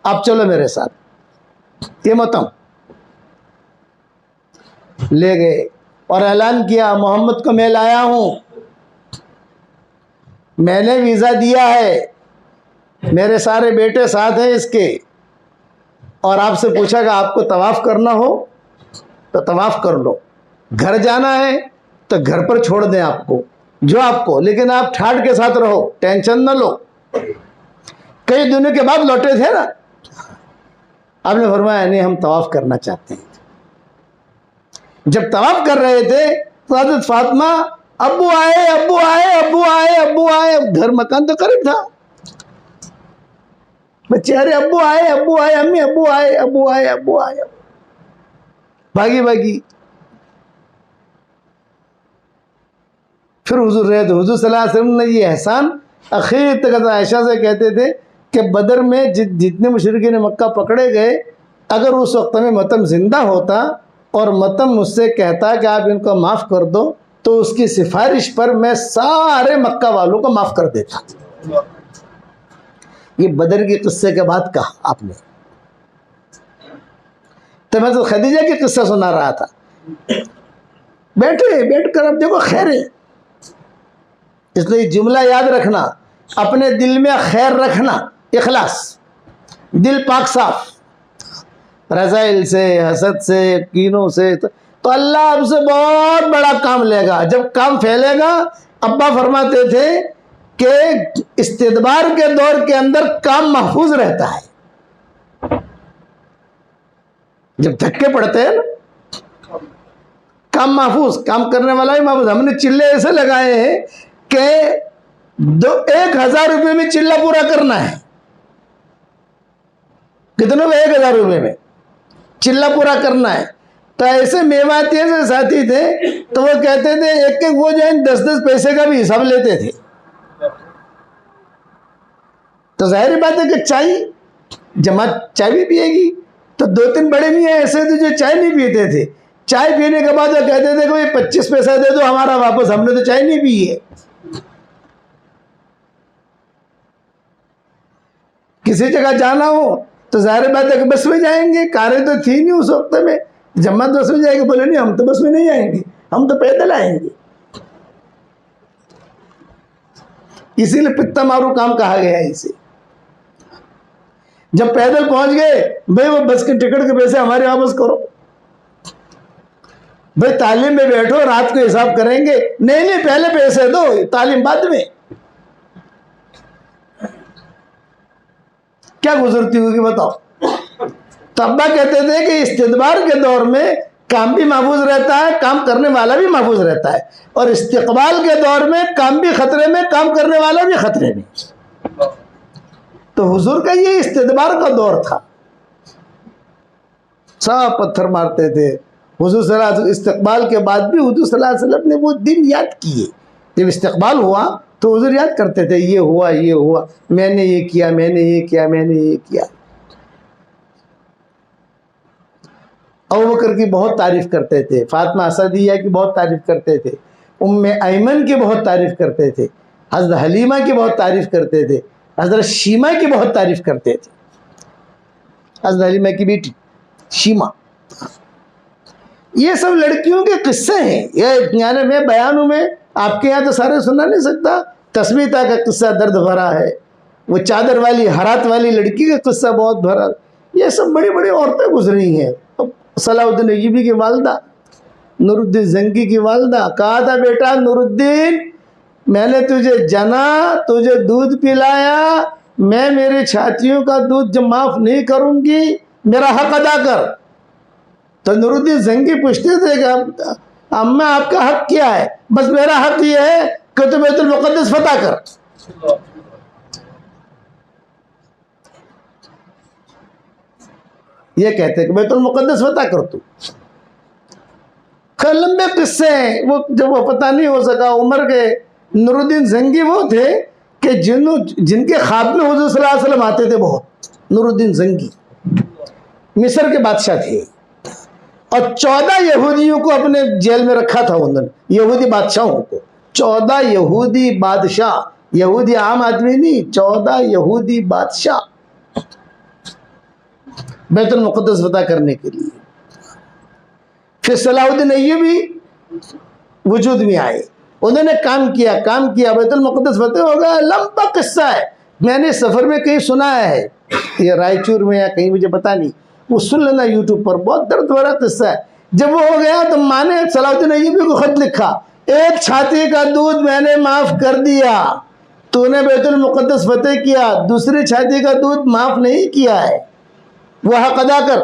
آپ چلو میرے ساتھ. یہ متم لے گئے اور اعلان کیا محمد کو میں لایا ہوں, میں نے ویزا دیا ہے, میرے سارے بیٹے ساتھ ہیں اس کے, اور آپ سے پوچھا کہ آپ کو طواف کرنا ہو تو طواف کر لو, گھر جانا ہے تو گھر پر چھوڑ دیں آپ کو جو آپ کو, لیکن آپ ٹھاٹ کے ساتھ رہو, ٹینشن نہ لو. کئی دنوں کے بعد لوٹے تھے نا, آپ نے فرمایا نہیں ہم طواف کرنا چاہتے ہیں. جب طواف کر رہے تھے تو حضرت فاطمہ ابو آئے ابو آئے ابو آئے ابو آئے, گھر مکان تو قریب تھا, بچے ارے ابو آئے امی ابو آئے ابو آئے ابو آئے, بھاگی بھاگی. پھر حضور رہے تو حضور صلی اللہ علیہ وسلم نے یہ احسان اخیر تک عائشہ سے کہتے تھے کہ بدر میں جتنے مشرکین مکہ پکڑے گئے, اگر اس وقت میں متم زندہ ہوتا اور متم مجھ سے کہتا کہ آپ ان کو معاف کر دو تو اس کی سفارش پر میں سارے مکہ والوں کو معاف کر دیتا. یہ بدر کے قصے کے بعد کہا آپ نے. تو میں تو خدیجہ کے قصہ سنا رہا تھا. بیٹھ کر اب دیکھو خیر ہے, اس لیے جملہ یاد رکھنا, اپنے دل میں خیر رکھنا, اخلاص, دل پاک صاف, رذائل سے حسد سے کینوں سے, تو اللہ آپ سے بہت بڑا کام لے گا. جب کام پھیلے گا, ابا فرماتے تھے کہ استدبار کے دور کے اندر کام محفوظ رہتا ہے. جب دھکے پڑتے ہیں نا, کام محفوظ, کام کرنے والا ہی محفوظ. ہم نے چلے ایسے لگائے ہیں کہ 1000 روپے میں چلہ پورا کرنا ہے. کتنے میں 1000 روپے میں چلہ پورا کرنا ہے. تو ایسے میواتی سے ساتھی تھے تو وہ کہتے تھے ایک وہ جو ہے 10 پیسے کا بھی حساب لیتے تھے. تو ظاہر بات ہے کہ چائے جماعت چائے بھی پیے گی, تو 2-3 بڑے میاں ایسے تھے جو چائے نہیں پیتے تھے. چائے پینے کے بعد وہ کہتے تھے کہ 25 پیسہ دے دو ہمارا واپس, ہم نے تو چائے نہیں پی ہے. کسی جگہ جانا ہو تو ظاہر بات ہے کہ بس میں جائیں گے, کاریں تو تھی نہیں اس وقت میں, جماعت بس میں جائے گی. بولے نہیں ہم تو بس میں نہیں جائیں گے, ہم تو پیدل آئیں گے. اسی لیے پتا مارو کام کہا گیا ہے اسے. جب پیدل پہنچ گئے, بھائی وہ بس کے ٹکٹ کے پیسے ہمارے واپس کرو. بھائی تعلیم میں بیٹھو, رات کو حساب کریں گے. نہیں پہلے پیسے دو, تعلیم بعد میں. کیا گزرتی ہوگی بتاؤ. تو ابا کہتے تھے کہ استدبار کے دور میں کام بھی محفوظ رہتا ہے, کام کرنے والا بھی محفوظ رہتا ہے, اور استقبال کے دور میں کام بھی خطرے میں, کام کرنے والا بھی خطرے میں. تو حضور کا یہ استدبار کا دور تھا, سب پتھر مارتے تھے. حضور صلی اللہ علیہ وسلم استقبال کے بعد بھی حضور صلی اللہ علیہ وسلم نے وہ دن یاد کیے. جب استقبال ہوا تو حضور یاد کرتے تھے, یہ ہوا, میں نے یہ کیا, میں نے یہ کیا, میں نے یہ کیا. ابوبکر کی بہت تعریف کرتے تھے, فاطمہ اسدیہ کی بہت تعریف کرتے تھے, ام ایمن کی بہت تعریف کرتے تھے, حضرت حلیمہ کی بہت تعریف کرتے تھے, حضرت شیمہ کی بہت تعریف کرتے تھے. حضرت حلیمہ کی بیٹی شیمہ. یہ سب لڑکیوں کے قصے ہیں. یہ میں بیانوں میں آپ کے یہاں تو سارے سنا نہیں سکتا. تسمیتا کا قصہ درد بھرا ہے, وہ چادر والی ہرات والی لڑکی کا قصہ بہت بھرا. یہ سب بڑی بڑی عورتیں گزری ہیں. صلاح الدین ایوبی کی والدہ, نور الدین زنگی کی والدہ, کہا تھا بیٹا نور الدین میں نے تجھے جنا, تجھے دودھ پلایا, میں میری چھاتیوں کا دودھ جب معاف نہیں کروں گی, میرا حق ادا کر. تو نور الدین زنگی پوچھتے تھے کہ اماں آپ کا حق کیا ہے؟ بس میرا حق یہ ہے کہ تو بیت المقدس فتح کر. یہ کہتے کہ بیت المقدس فتح کر تو. لمبے قصے ہیں, وہ جب وہ پتہ نہیں ہو سکا عمر کے. نور الدین زنگی وہ تھے کہ جن کے خواب میں حضور صلی اللہ علیہ وسلم آتے تھے بہت. نور الدین زنگی مصر کے بادشاہ تھے, اور 14 یہودیوں کو اپنے جیل میں رکھا تھا انہوں نے، یہودی بادشاہوں کو، 14 یہودی بادشاہ، یہودی عام آدمی نہیں، 14 یہودی بادشاہ بیت المقدس فتح کرنے کے لیے۔ پھر صلاح الدین ایوبی وجود میں آئے، انہوں نے کام کیا، بیت المقدس فتح ہو گیا۔ لمبا قصہ ہے، میں نے سفر میں کہیں سنا ہے، یہ رائچور میں یا کہیں مجھے پتا نہیں، وہ سن لینا یوٹیوب پر، بہت درد بھرا قصہ ہے۔ جب وہ ہو گیا تو ماں نے صلاح الدین ایوبی کو خط لکھا، ایک چھاتی کا دودھ میں نے معاف کر دیا، تو نے بیت المقدس فتح کیا، دوسری چھاتی کا دودھ معاف نہیں کیا ہے، وہ حق ادا کر۔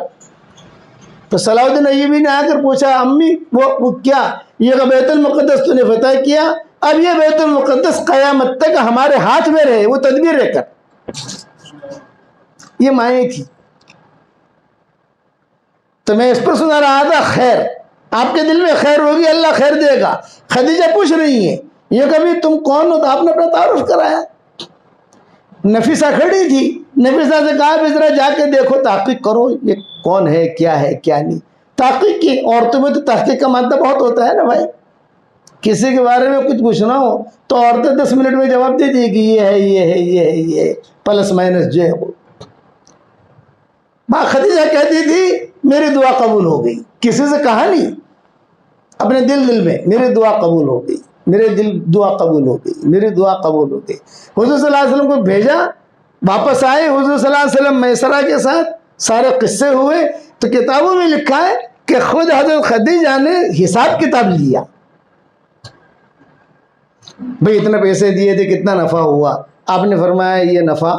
تو صلاح الدین ایوبی نے آ کر پوچھا، امی وہ کیا؟ یہ بیت المقدس تو نے فتح کیا، اب یہ بیت المقدس قیامت تک ہمارے ہاتھ میں رہے، وہ تدبیر رہ کر، یہ مائیں تھی۔ تو میں اس پر سنا رہا تھا، خیر آپ کے دل میں خیر ہوگی، اللہ خیر دے گا۔ خدیجہ پوچھ رہی ہیں، یہ کبھی تم کون ہو؟ تو آپ نے اپنا تعارف کرایا۔ نفیسہ کھڑی تھی، نفیسہ سے کہا بھی ذرا جا کے دیکھو، تحقیق کرو یہ کون ہے، کیا ہے کیا نہیں۔ تحقیق کی، عورتوں میں تو تحقیق کا مادہ بہت ہوتا ہے نا بھائی، کسی کے بارے میں کچھ پوچھنا ہو تو عورتیں 10 منٹ میں جواب دے دی کہ یہ ہے یہ ہے یہ ہے یہ ہے، پلس مائنس جو ہے وہ۔ ماں خدیجہ کہتی تھی میری دعا قبول ہو گئی، کسی سے کہا نہیں، اپنے دل میں میری دعا قبول ہو گئی، میرے دعا قبول ہو گئی، میری دعا قبول ہو گئی۔ حضور صلی اللہ علیہ وسلم کو بھیجا، واپس آئے حضور صلی اللہ علیہ وسلم میسرہ کے ساتھ، سارے قصے ہوئے۔ تو کتابوں میں لکھا ہے کہ خود حضرت خدیجہ نے حساب کتاب لیا، بھئی اتنے پیسے دیے تھے، کتنا نفع ہوا؟ آپ نے فرمایا یہ نفع،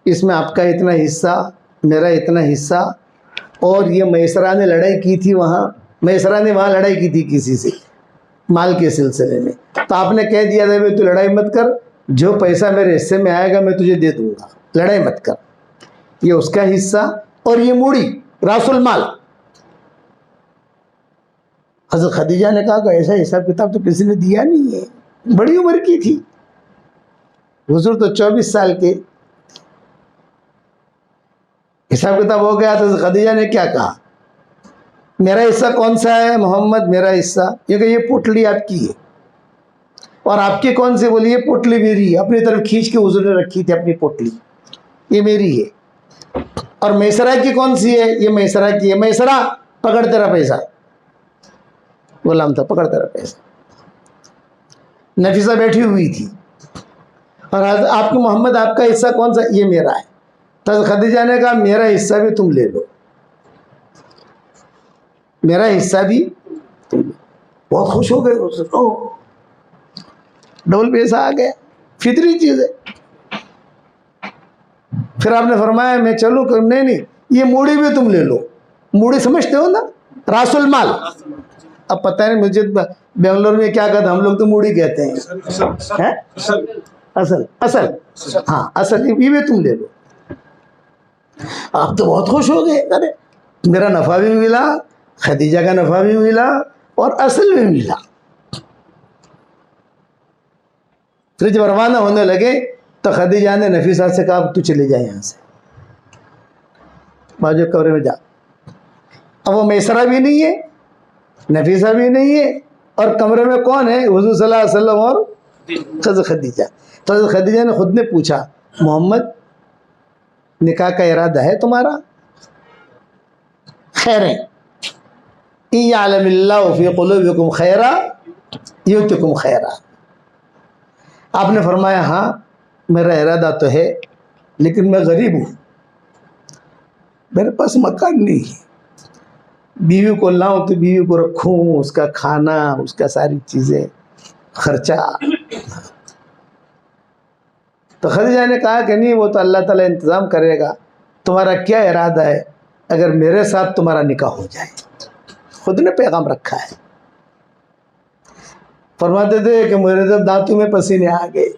اس میں آپ کا اتنا حصہ، میرا اتنا حصہ، اور یہ میسرہ نے لڑائی کی تھی وہاں، میسرہ نے وہاں لڑائی کی تھی کسی سے مال کے سلسلے میں، تو آپ نے کہہ دیا تھا تو لڑائی مت کر، جو پیسہ میرے حصے میں آئے گا میں تجھے دے دوں گا، لڑائی مت کر۔ یہ اس کا حصہ، اور یہ موڑی راس المال۔ حضرت خدیجہ نے کہا کہ ایسا حساب کتاب تو کسی نے دیا نہیں ہے، بڑی عمر کی تھی، حضور تو 24 سال کے، حساب کتاب ہو گیا۔ تو خدیجہ نے کیا کہا، میرا حصہ کون سا ہے محمد؟ میرا حصہ یہ کہ یہ پوٹلی آپ کی ہے، اور آپ کی کون سی؟ بولی یہ پوٹلی میری ہے، اپنی طرف کھینچ کے حضور نے رکھی تھی اپنی پوٹلی، یہ میری ہے۔ اور میسرہ کی کون سی ہے؟ یہ میسرہ کی ہے، میسرہ پکڑ تیرا پیسہ، غلام تھا، پکڑ تیرا پیسہ۔ نفیسہ بیٹھی ہوئی تھی، اور آپ کے محمد آپ کا حصہ کون سا؟ یہ میرا ہے۔ تو خدیجہ نے کہا میرا حصہ بھی تم لے لو، میرا حصہ بھی تم لو۔ بہت خوش ہو گئے، ڈبل پیسہ آ گیا، فطری چیز ہے۔ پھر آپ نے فرمایا میں چلوں کہ نہیں یہ موڑی بھی تم لے لو۔ موڑی سمجھتے ہو نا، راس المال۔ اب پتہ نہیں مجھے بنگلور میں کیا کہتے ہیں، ہم لوگ تو موڑی کہتے ہیں، اصل، ہاں اصل، یہ بھی تم لے لو۔ آپ تو بہت خوش ہو گئے، ارے میرا نفع بھی ملا، خدیجہ کا نفع بھی ملا، اور اصل بھی ملا۔ پھر جب روانہ ہونے لگے تو خدیجہ نے نفیسہ سے کہا تو چلے جائے یہاں سے، باجو کمرے میں جا۔ اب وہ میسرہ بھی نہیں ہے، نفیسہ بھی نہیں ہے، اور کمرے میں کون ہے؟ حضور صلی اللہ علیہ وسلم اور حضرت خدیجہ۔ تو حضرت خدیجہ نے خود نے پوچھا محمد نکاح کا ارادہ ہے تمہارا؟ خیریں ان یعلم اللہ فی قلوبکم خیرا یؤتکم خیرا۔ آپ نے فرمایا ہاں میرا ارادہ تو ہے، لیکن میں غریب ہوں، میرے پاس مکان نہیں ہے، بیوی کو لاؤں تو بیوی کو رکھوں، اس کا کھانا، اس کا ساری چیزیں، خرچہ۔ تو خدیجہ نے کہا کہ نہیں وہ تو اللہ تعالیٰ انتظام کرے گا، تمہارا کیا ارادہ ہے اگر میرے ساتھ تمہارا نکاح ہو جائے؟ خود نے پیغام رکھا ہے۔ فرماتے تھے کہ میرے تو دانتوں میں پسینے آ گئے،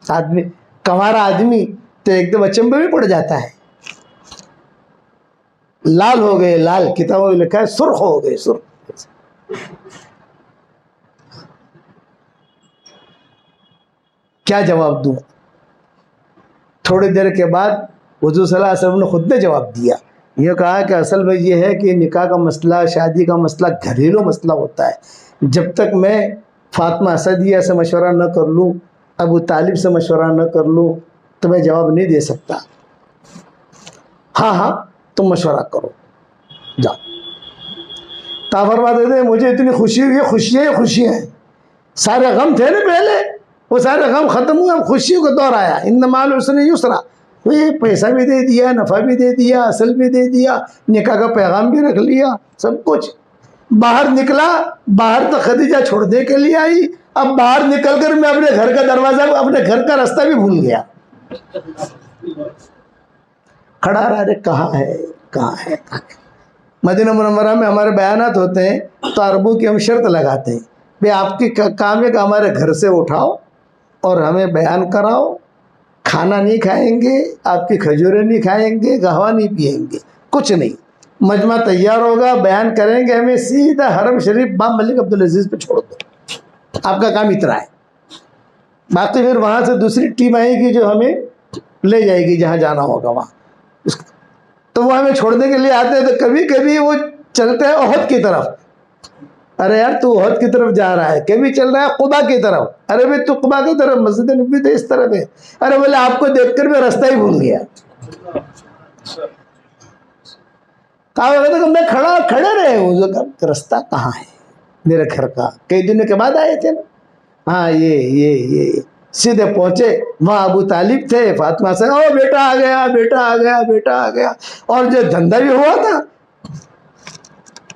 آدمی کنوارا آدمی تو ایک دم اچنبھے میں پڑ جاتا ہے، لال ہو گئے، لال، کتابوں میں لکھا ہے سرخ ہو گئے، سرخ۔ کیا جواب دوں؟ تھوڑی دیر کے بعد حضور صلی اللہ علیہ وسلم نے خود نے جواب دیا یہ کہا کہ اصل میں یہ ہے کہ نکاح کا مسئلہ، شادی کا مسئلہ گھریلو مسئلہ ہوتا ہے. جب تک میں فاطمہ اسدیہ سے مشورہ نہ کر لوں، ابو طالب سے مشورہ نہ کر لوں، تو میں جواب نہیں دے سکتا. ہاں تم مشورہ کرو، جاؤ. تا فرماتے تھے مجھے اتنی خوشی ہوئی، خوشیاں ہیں. سارے غم تھے نا پہلے، وہ سارے غم ختم ہوئے، اب خوشیوں کا دور آیا. ان مع العسر یسرا، یہ پیسہ بھی دے دیا، نفع بھی دے دیا، اصل بھی دے دیا، نکاح کا پیغام بھی رکھ لیا، سب کچھ. باہر نکلا، باہر تو خدیجہ چھوڑنے کے لیے آئی. اب باہر نکل کر میں اپنے گھر کا دروازہ، اپنے گھر کا راستہ بھی بھول گیا. کھڑا رہا، رہے کہاں ہے. مدینہ منورہ میں ہمارے بیانات ہوتے ہیں تو عربوں کی ہم شرط لگاتے ہیں، بھئی آپ کی کام ہے کہ ہمارے گھر سے اٹھاؤ اور ہمیں بیان کراؤ. کھانا نہیں کھائیں گے، آپ کی کھجوریں نہیں کھائیں گے، قہوہ نہیں پئیں گے، کچھ نہیں. مجمع تیار ہوگا، بیان کریں گے، ہمیں سیدھا حرم شریف باب ملک عبدالعزیز پہ چھوڑ دو. آپ کا کام اتنا ہے. باقی پھر وہاں سے دوسری ٹیم آئے گی جو ہمیں لے جائے گی جہاں جانا ہوگا وہاں. تو وہ ہمیں چھوڑنے کے لیے آتے ہیں تو کبھی کبھی وہ چلتے ہیں احد کی طرف. ارے یار تو احد کی طرف جا رہا ہے. کبھی چل رہا ہے قبا کی طرف. ارے بھائی تو قبا کی طرف، مسجد نبوی تو اس طرف ہے. ارے بولے آپ کو دیکھ کر میں راستہ ہی بھول گیا. میں کھڑے رہے، راستہ کہاں ہے میرے گھر کا. کئی دنوں کے بعد آئے تھے نا. ہاں یہ سیدھے پہنچے، وہاں ابو طالب تھے، فاطمہ سے، او بیٹا آ گیا. اور جو دھندا بھی ہوا تھا،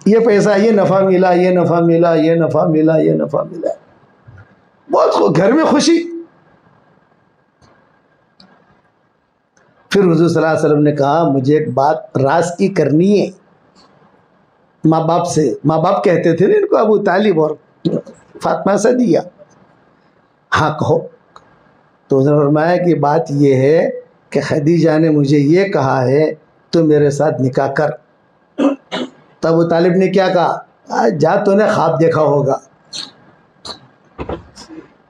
یہ پیسہ، یہ نفع ملا، بہت گھر میں خوشی. پھر حضور صلی اللہ علیہ وسلم نے کہا مجھے ایک بات راز کی کرنی ہے ماں باپ سے. ماں باپ کہتے تھے نا ان کو، ابو طالب اور فاطمہ اسدیہ. ہاں کہو. تو اس نے فرمایا کہ بات یہ ہے کہ خدیجہ نے مجھے یہ کہا ہے تو میرے ساتھ نکاح کر. تو ابو طالب نے کیا کہا، جا تو نے خواب دیکھا ہوگا.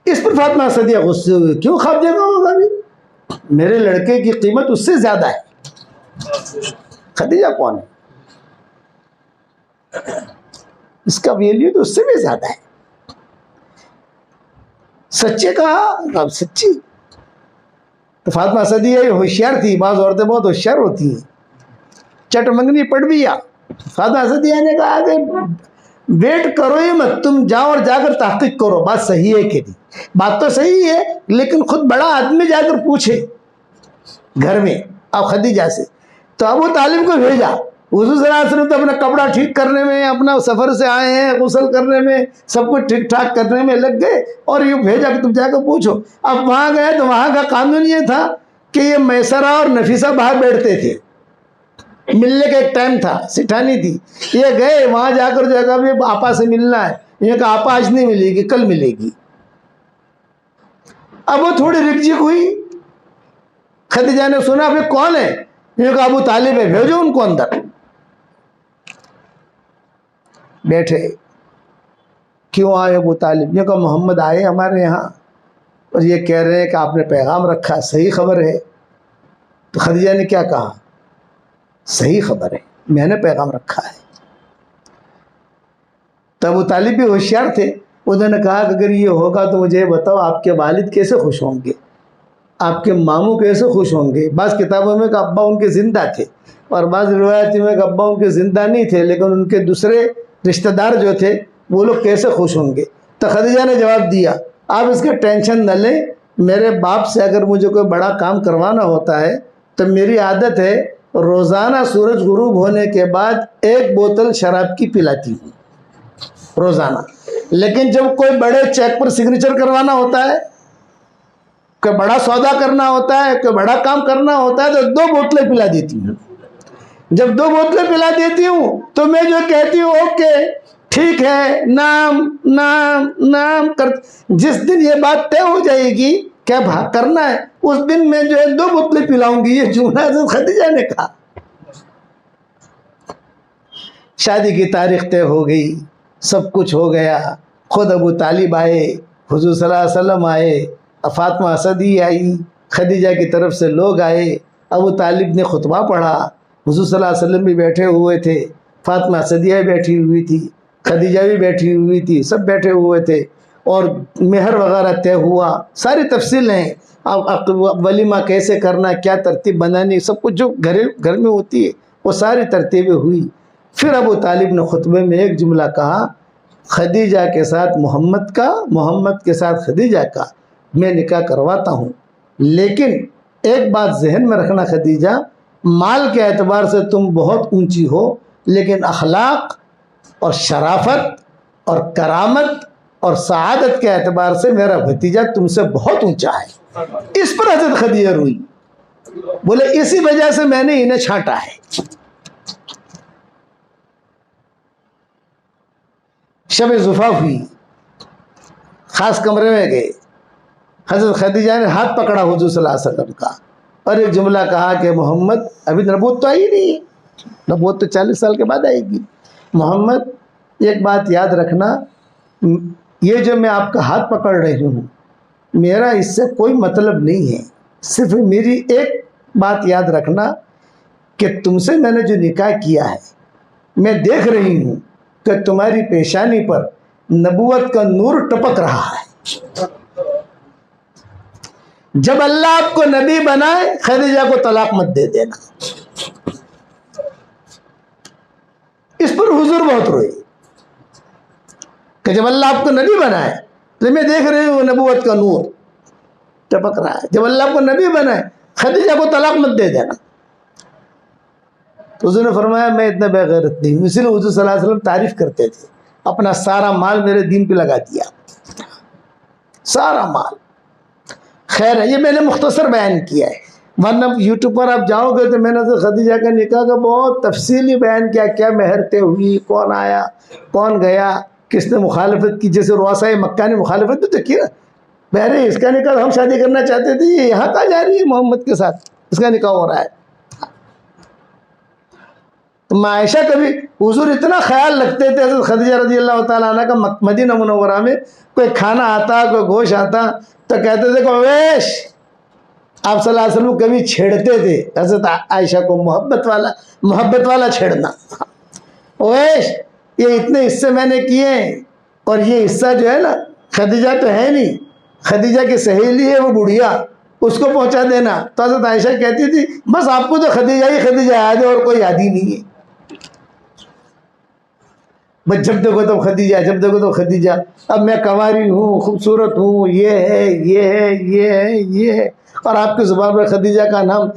اس پر فاطمہ اسدیہ غصے ہوئے، کیوں خواب دیکھا ہوگا؟ بھی میرے لڑکے کی قیمت اس سے زیادہ ہے. خدیجہ کون ہے؟ اس کا ویلیو تو اس سے بھی زیادہ ہے. سچے کہا، اب سچی. تو فاطمہ اسدیہ ہوشیار تھی. بعض عورتیں بہت ہوشیار ہوتی ہیں، چٹ منگنی پڑ بھی. فاطمہ اسدیہ نے کہا کہ ویٹ کرو ہی مت، تم جاؤ اور جا کر تحقیق کرو بات صحیح ہے کہ نہیں. بات تو صحیح ہے لیکن خود بڑا آدمی جا کر پوچھے گھر میں اب خدیجہ سے. تو ابو طالب کو بھیجا. حضور صلی اللہ علیہ وسلم تو اپنا کپڑا ٹھیک کرنے میں، اپنا سفر سے آئے ہیں، غسل کرنے میں، سب کچھ ٹھیک ٹھاک کرنے میں لگ گئے اور یہ بھیجا کہ تم جا کر پوچھو. اب وہاں گئے تو وہاں کا قانون یہ تھا کہ یہ میسرہ اور نفیسہ باہر بیٹھتے تھے. ملنے کا ایک ٹائم تھا، سٹھانی تھی. یہ گئے وہاں جا کر جو ہے کہ آپا سے ملنا ہے. یہ کہا آپا آج نہیں ملے گی، کل ملے گی. اب وہ تھوڑی رکجک ہوئی. خدیجہ نے سنا پھر کون ہے؟ یہ کہا ابو طالب ہے، بھیجو ان کو اندر. بیٹھے. کیوں آئے ابو طالب؟ یہ کہا محمد آئے ہمارے یہاں اور یہ کہہ رہے ہیں کہ آپ نے پیغام رکھا، صحیح خبر ہے؟ تو خدیجہ نے کیا کہا، صحیح خبر ہے، میں نے پیغام رکھا ہے. تو ابو طالب بھی ہوشیار تھے. انہوں نے کہا کہ اگر یہ ہوگا تو مجھے بتاؤ آپ کے والد کیسے خوش ہوں گے، آپ کے ماموں کیسے خوش ہوں گے. بعض کتابوں میں کہ ابا ان کے زندہ تھے اور بعض روایتوں میں کہ ابا ان کے زندہ نہیں تھے لیکن ان کے دوسرے رشتہ دار جو تھے وہ لوگ کیسے خوش ہوں گے. تو خدیجہ نے جواب دیا آپ اس کا ٹینشن نہ لیں، میرے باپ سے اگر مجھے کوئی بڑا کام کروانا ہوتا ہے تو میری عادت ہے روزانہ سورج غروب ہونے کے بعد 1 بوتل شراب کی پلاتی ہوں روزانہ. لیکن جب کوئی بڑے چیک پر سگنیچر کروانا ہوتا ہے، کوئی بڑا سودا کرنا ہوتا ہے، کوئی بڑا کام کرنا ہوتا ہے تو 2 بوتلیں پلا دیتی ہوں. جب 2 بوتلیں پلا دیتی ہوں تو میں جو کہتی ہوں اوکے ٹھیک ہے، نام کر. جس دن یہ بات طے ہو جائے گی کیا کرنا ہے اس دن میں جو ہے 2 بوتلیں پلاؤں گی. یہ جملہ حضرت خدیجہ نے کہا. شادی کی تاریخ طے ہو گئی، سب کچھ ہو گیا. خود ابو طالب آئے، حضور صلی اللہ علیہ وسلم آئے، فاطمہ اسدیہ آئی، خدیجہ کی طرف سے لوگ آئے. ابو طالب نے خطبہ پڑھا، حضور صلی اللہ علیہ وسلم بھی بیٹھے ہوئے تھے، فاطمہ صدیہ بیٹھی ہوئی تھی، خدیجہ بھی بیٹھی ہوئی تھی، سب بیٹھے ہوئے تھے، اور مہر وغیرہ طے ہوا، ساری تفصیلیں، اب ولیمہ کیسے کرنا، کیا ترتیب بنانی، سب کچھ جو گھر میں ہوتی ہے وہ ساری ترتیبیں ہوئی۔ پھر ابو طالب نے خطبے میں ایک جملہ کہا، خدیجہ کے ساتھ محمد کا، محمد کے ساتھ خدیجہ کا میں نکاح کرواتا ہوں، لیکن ایک بات ذہن میں رکھنا خدیجہ، مال کے اعتبار سے تم بہت اونچی ہو، لیکن اخلاق اور شرافت اور کرامت اور سعادت کے اعتبار سے میرا بھتیجا تم سے بہت اونچا ہے۔ اس پر حضرت خدیجہ روئی، بولے اسی وجہ سے میں نے انہیں چھانٹا ہے۔ شب زفاف ہوئی، خاص کمرے میں گئے، حضرت خدیجہ نے ہاتھ پکڑا حضور صلی اللہ علیہ وسلم کا اور ایک جملہ کہا کہ محمد، ابھی نبوت تو آئی نہیں ہے، نبوت تو 40 سال کے بعد آئے گی، محمد ایک بات یاد رکھنا، یہ جو میں آپ کا ہاتھ پکڑ رہی ہوں میرا اس سے کوئی مطلب نہیں ہے، صرف میری ایک بات یاد رکھنا کہ تم سے میں نے جو نکاح کیا ہے، میں دیکھ رہی ہوں کہ تمہاری پیشانی پر نبوت کا نور ٹپک رہا ہے، جب اللہ آپ کو نبی بنائے خدیجہ کو طلاق مت دے دینا۔ اس پر حضور بہت روئے کہ جب اللہ آپ کو نبی بنائے تو میں دیکھ رہی ہوں نبوت کا نور ٹپک رہا ہے، جب اللہ آپ کو نبی بنائے خدیجہ کو طلاق مت دے دینا۔ تو حضور نے فرمایا میں اتنا بے غیرت نہیں ہوں، اسی لیے حضور صلی اللہ علیہ وسلم تعریف کرتے تھے، اپنا سارا مال میرے دین پہ لگا دیا، سارا مال۔ خیر ہے، یہ میں نے مختصر بیان کیا ہے، ورنہ یوٹیوب پر آپ جاؤ گے تو میں نے خدیجہ کا نکاح کا بہت تفصیلی بیان کیا، کیا مہر طے ہوئی، کون آیا کون گیا، کس نے مخالفت کی، جیسے رؤسائے مکہ نے مخالفت بھی تو کی نا، بہرے اس کا نکاح ہم شادی کرنا چاہتے تھے، یہ یہاں کہاں جا رہی ہے محمد کے ساتھ، اس کا نکاح ہو رہا ہے۔ تو عائشہ کبھی حضور اتنا خیال رکھتے تھے حضرت خدیجہ رضی اللہ تعالیٰ عنہ کا، مدینہ منورہ میں کوئی کھانا آتا کوئی گوشت آتا تو کہتے تھے کہ اویش، آپ صلی اللہ علیہ وسلم کبھی چھیڑتے تھے حضرت عائشہ کو، محبت والا چھیڑنا، اویش یہ اتنے حصے میں نے کیے ہیں اور یہ حصہ جو ہے نا خدیجہ تو ہے نہیں، خدیجہ کی سہیلی ہے وہ بڑھیا، اس کو پہنچا دینا۔ تو حضرت عائشہ کہتی تھی بس آپ کو تو خدیجہ ہی خدیجہ یاد ہے اور کوئی یاد ہی نہیں ہے، بس جب دیکھو تو خدیجہ، جب دیکھو تو خدیجہ، اب میں کنواری ہوں، خوبصورت ہوں، یہ ہے یہ ہے یہ ہے یہ ہے، اور آپ کی زبان پر خدیجہ کا نام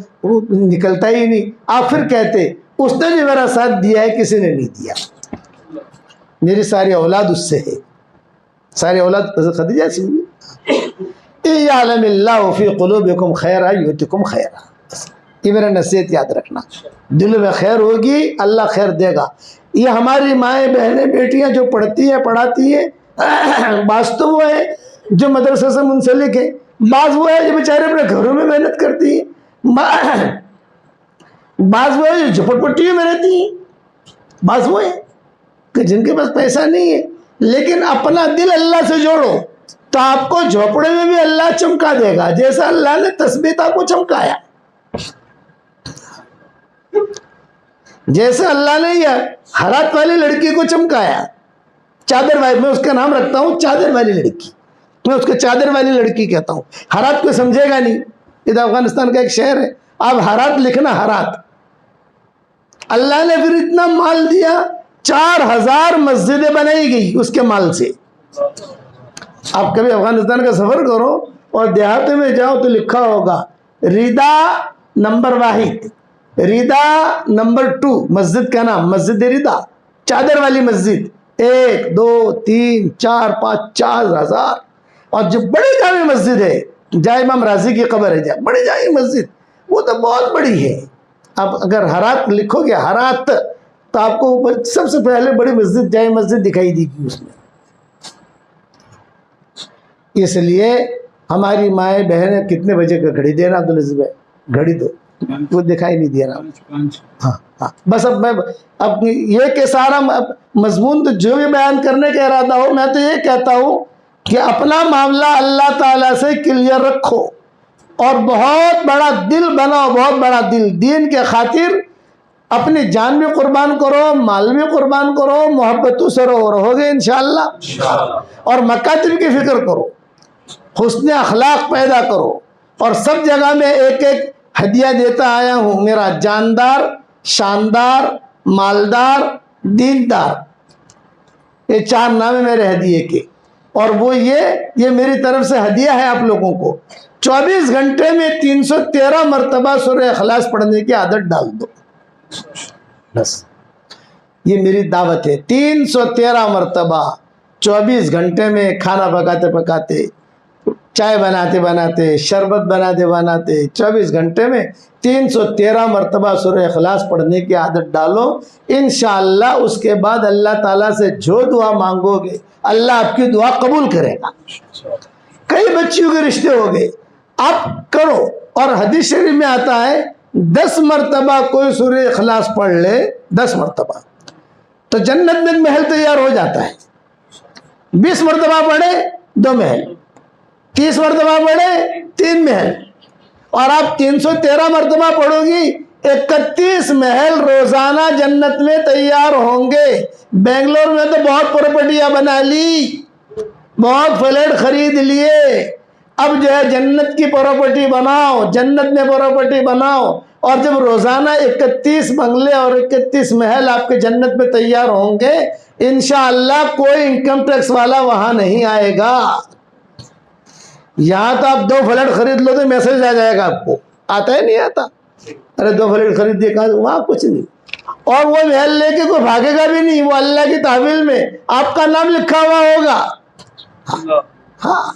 نکلتا ہی نہیں۔ آپ پھر کہتے اس نے بھی میرا ساتھ دیا ہے، کسی نے نہیں دیا، میری ساری اولاد اس سے ہے، ساری اولاد حضرت خدیجہ سے ہوئی۔ اِعْلَمِ اللَّهُ فِي قُلُوبِكُمْ خَيْرًا يُؤْتِكُمْ خَيْرًا، یہ میرا نصیحت یاد رکھنا، دل میں خیر ہوگی اللہ خیر دے گا۔ یہ ہماری مائیں بہنیں بیٹیاں جو پڑھتی ہیں پڑھاتی ہیں، بعض تو وہ ہے جو مدرسے سے منسلک ہے، بعض وہ ہے جو بیچارے اپنے گھروں میں محنت کرتی ہیں، بعض وہ ہے جو جھپٹ پٹیوں میں رہتی ہیں، بعض وہ ہے کہ جن کے پاس پیسہ نہیں ہے، لیکن اپنا دل اللہ سے جوڑو تو آپ کو جھوپڑے میں بھی اللہ چمکا دے گا، جیسا اللہ نے تثبیت آپ کو چمکایا، جیسے اللہ نے یہ ہرات والی لڑکی کو چمکایا، چادر والی، میں اس کا نام رکھتا ہوں چادر والی لڑکی، میں اس کو چادر والی لڑکی کہتا ہوں۔ ہرات کو سمجھے گا نہیں، یہ افغانستان کا ایک شہر ہے، آپ ہرات لکھنا، ہرات۔ اللہ نے پھر اتنا مال دیا، 4000 مسجدیں بنائی گئی اس کے مال سے۔ آپ کبھی افغانستان کا سفر کرو اور دیہاتوں میں جاؤ تو لکھا ہوگا ریدا نمبر 1، ریدا نمبر 2، مسجد کا نام مسجد ریدا، چادر والی مسجد، 1 2 3 4 5 4000۔ اور جو بڑی جامع مسجد ہے، جائے امام راضی کی قبر ہے، بڑی جامع مسجد، وہ تو بہت بڑی ہے۔ آپ اگر ہرات لکھو گے، ہرات، تو آپ کو سب سے پہلے بڑی مسجد، جامع مسجد دکھائی دے گی اس میں۔ اس لیے ہماری مائیں بہنیں کتنے بجے کا گھڑی دینا عبدالعزیز بھائی، گھڑی دو، وہ دکھائی نہیں دیا نا۔ ہاں بس اب یہ کہ سارا مضمون تو جو بھی بیان کرنے کا ارادہ ہو، میں تو یہ کہتا ہوں کہ اپنا معاملہ اللہ تعالیٰ سے کلیئر رکھو اور بہت بڑا دل بناؤ، بہت بڑا دل، دین کے خاطر اپنی جان بھی قربان کرو، مال بھی قربان کرو، محبتوں سے رہو گے انشاءاللہ، اور مکاتب کی فکر کرو، حسن اخلاق پیدا کرو، اور سب جگہ میں ایک ایک ہدیہ دیتا آیا ہوں، میرا جاندار، شاندار، مالدار، دیندار، یہ 4 نام ہے میرے ہدیے کے، اور وہ یہ میری طرف سے ہدیہ ہے آپ لوگوں کو۔ 24 گھنٹے میں 313 مرتبہ سورہ اخلاص پڑھنے کی عادت ڈال دو، بس یہ میری دعوت ہے۔ 313 مرتبہ 24 گھنٹے میں، کھانا پکاتے پکاتے، چائے بناتے بناتے، شربت بناتے بناتے، 24 گھنٹے میں 313 مرتبہ سورہ اخلاص پڑھنے کی عادت ڈالو، انشاءاللہ اس کے بعد اللہ تعالیٰ سے جو دعا مانگو گے اللہ آپ کی دعا قبول کرے گا۔ کئی بچیوں کے رشتے ہو گئے، آپ کرو، اور حدیث شریف میں آتا ہے 10 مرتبہ کوئی سورہ اخلاص پڑھ لے، 10 مرتبہ، تو جنت میں محل تیار ہو جاتا ہے۔ 20 مرتبہ پڑھے 2 محل، 30 مرتبہ پڑھے 3 محل، اور آپ 313 مرتبہ پڑھو گی 31 محل روزانہ جنت میں تیار ہوں گے۔ بنگلور میں تو بہت پراپرٹیاں بنا لی، بہت فلیٹ خرید لیے، اب جو ہے جنت کی پراپرٹی بناؤ، جنت میں پراپرٹی بناؤ، اور جب روزانہ 31 بنگلے اور 31 محل آپ کے جنت میں تیار ہوں گے، انشاءاللہ کوئی انکم ٹیکس والا وہاں نہیں آئے گا۔ یہاں تو آپ 2 فلیٹ خرید لو تو میسج آ جائے گا آپ کو، آتا ہے نہیں آتا؟ ارے 2 فلیٹ خرید دیا، وہاں کچھ نہیں، اور وہ محل لے کے کوئی بھاگے گا بھی نہیں، وہ اللہ کی تحویل میں آپ کا نام لکھا ہوا ہوگا۔ ہاں،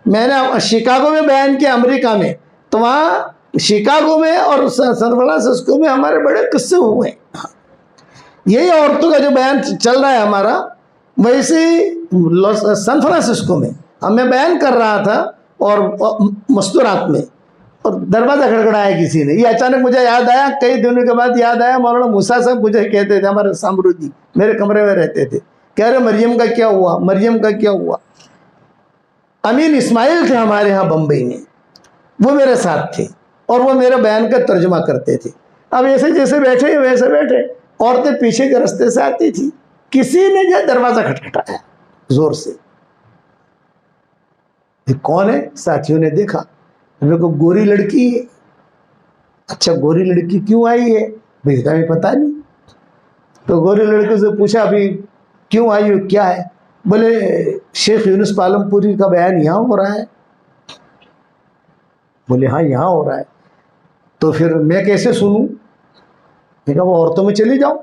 میں نے شکاگو میں بیان کیا، امریکہ میں، تو وہاں شکاگو میں اور سان فرانسسکو میں ہمارے بڑے قصے ہوئے ہیں۔ یہی عورتوں کا جو بیان چل رہا ہے ہمارا، ویسے سان فرانسسکو میں میں بیان کر رہا تھا، اور مستورات میں، اور دروازہ کھڑکھڑایا کسی نے، یہ اچانک مجھے یاد آیا، کئی دنوں کے بعد یاد آیا، مولانا موسیٰ صاحب مجھے کہتے تھے، ہمارے سامرودی میرے کمرے میں رہتے تھے، کہہ رہے مریم کا کیا ہوا، مریم کا کیا ہوا۔ امین اسماعیل تھے ہمارے ہاں بمبئی میں، وہ میرے ساتھ تھے، اور وہ میرے بیان کا ترجمہ کرتے تھے۔ اب ایسے جیسے بیٹھے ویسے بیٹھے، عورتیں پیچھے کے رستے سے آتی تھی، کسی نے جو دروازہ کھٹکھٹایا زور سے، یہ کون ہے؟ ساتھیوں نے دیکھا، ہمیں کو گوری لڑکی ہے۔ اچھا گوری لڑکی کیوں آئی ہے؟ بھئی ہمیں پتہ نہیں۔ تو گوری لڑکی سے پوچھا ابھی کیوں آئی ہو، کیا ہے؟ بولے شیخ یونس پالم پوری کا بیان یہاں ہو رہا ہے۔ بولے ہاں یہاں ہو رہا ہے، تو پھر میں کیسے سنوں؟ میں کہا وہ عورتوں میں چلی جاؤ۔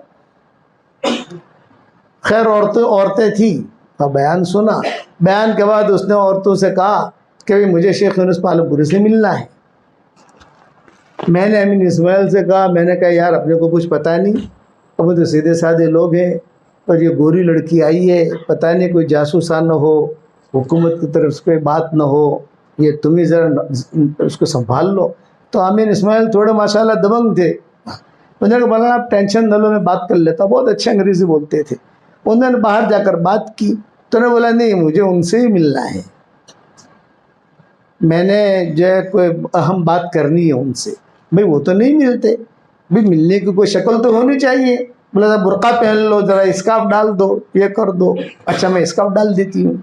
خیر عورتیں تھیں، اور بیان سنا، بیان کے بعد اس نے عورتوں سے کہا کہ مجھے شیخ یونس پالم پوری سے ملنا ہے۔ میں نے امین اسماعیل سے کہا، میں نے کہا یار اپنے کو کچھ پتہ نہیں، اب تو سیدھے سادے لوگ ہیں، اور یہ گوری لڑکی آئی ہے، پتہ نہیں کوئی جاسوسہ نہ ہو، حکومت کی طرف سے کوئی بات نہ ہو، یہ تم ہی ذرا اس کو سنبھال لو۔ تو امین اسماعیل تھوڑے ماشاءاللہ دبنگ تھے، انہوں نے کہا مولانا آپ ٹینشن نہ لو، میں بات کر لیتا، بہت اچھے انگریزی بولتے تھے۔ انہوں نے باہر جا کر بات کی، تو انہوں نے بولا نہیں مجھے ان سے ہی ملنا ہے، میں نے جو ہے کوئی اہم بات کرنی ہے ان سے۔ بھئی وہ تو نہیں ملتے، بھئی ملنے کی کوئی شکل تو ہونی چاہیے۔ بولا برقع پہن لو، ذرا اسکارف ڈال دو، یہ کر دو۔ اچھا میں اسکارف ڈال دیتی ہوں۔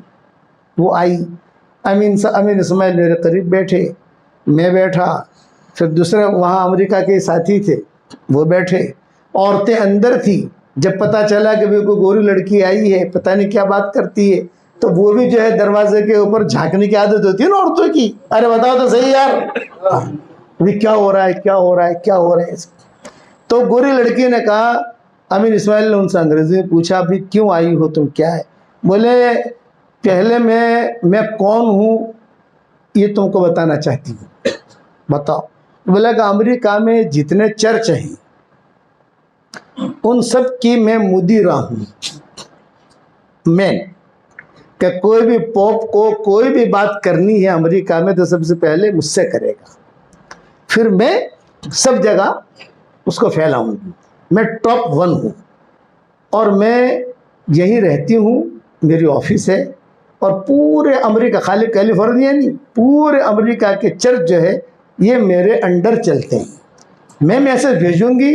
وہ آئی، امین اسماعیل میرے قریب بیٹھے، میں بیٹھا، پھر دوسرے وہاں امریکہ کے ساتھی تھے وہ بیٹھے، عورتیں اندر تھی۔ جب پتہ چلا کہ کوئی گوری لڑکی آئی ہے، پتہ نہیں کیا بات کرتی ہے، تو وہ بھی جو ہے دروازے کے اوپر جھانکنے کی عادت ہوتی ہے نا عورتوں کی، ارے بتاؤ تو صحیح یار ابھی کیا ہو رہا ہے، کیا ہو رہا ہے، کیا ہو رہا ہے۔ تو گوری لڑکی نے کہا، امین اسماعیل نے ان سے انگریزی میں پوچھا ابھی کیوں آئی ہو تم، کیا ہے؟ بولے پہلے میں کون ہوں یہ تم کو بتانا چاہتی ہوں، بتاؤ۔ بولا کہ امریکہ میں جتنے چرچ ہیں ان سب کی میں مدیرہ ہوں، میں کہ کوئی بھی پوپ کو کوئی بھی بات کرنی ہے امریکہ میں تو سب سے پہلے مجھ سے کرے گا، پھر میں سب جگہ اس کو پھیلاؤں گی، میں ٹاپ 1 ہوں، اور میں یہیں رہتی ہوں، میری آفس ہے، اور پورے امریکہ، خالی کیلیفورنیا نہیں، پورے امریکہ کے چرچ جو ہے یہ میرے انڈر چلتے ہیں۔ میں میسج بھیجوں گی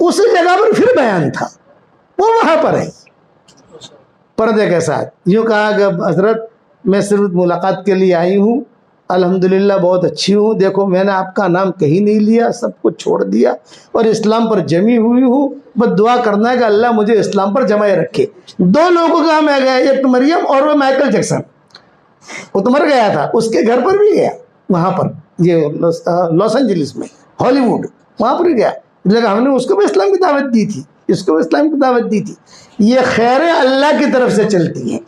اسی جگہ پر پھر بیان تھا، وہ وہاں پر ہے پردے کے ساتھ. یوں کہا کہ حضرت میں صرف ملاقات کے لیے آئی ہوں، الحمدللہ بہت اچھی ہوں، دیکھو میں نے آپ کا نام کہیں نہیں لیا، سب کچھ چھوڑ دیا اور اسلام پر جمی ہوئی ہوں، بس دعا کرنا ہے کہ اللہ مجھے اسلام پر جمائے رکھے. 2 لوگوں کا میں گیا، ایک تو مریم اور وہ مائیکل جیکسن، وہ تو مر گیا تھا، اس کے گھر پر بھی گیا، وہاں پر یہ لاس اینجلس میں ہالی ووڈ، وہاں پر بھی گیا، لیکن ہم نے اس کو بھی اسلام کی دعوت دی تھی، اس کو بھی اسلام کی دعوت دی تھی. یہ خیریں اللہ کی طرف سے چلتی ہیں،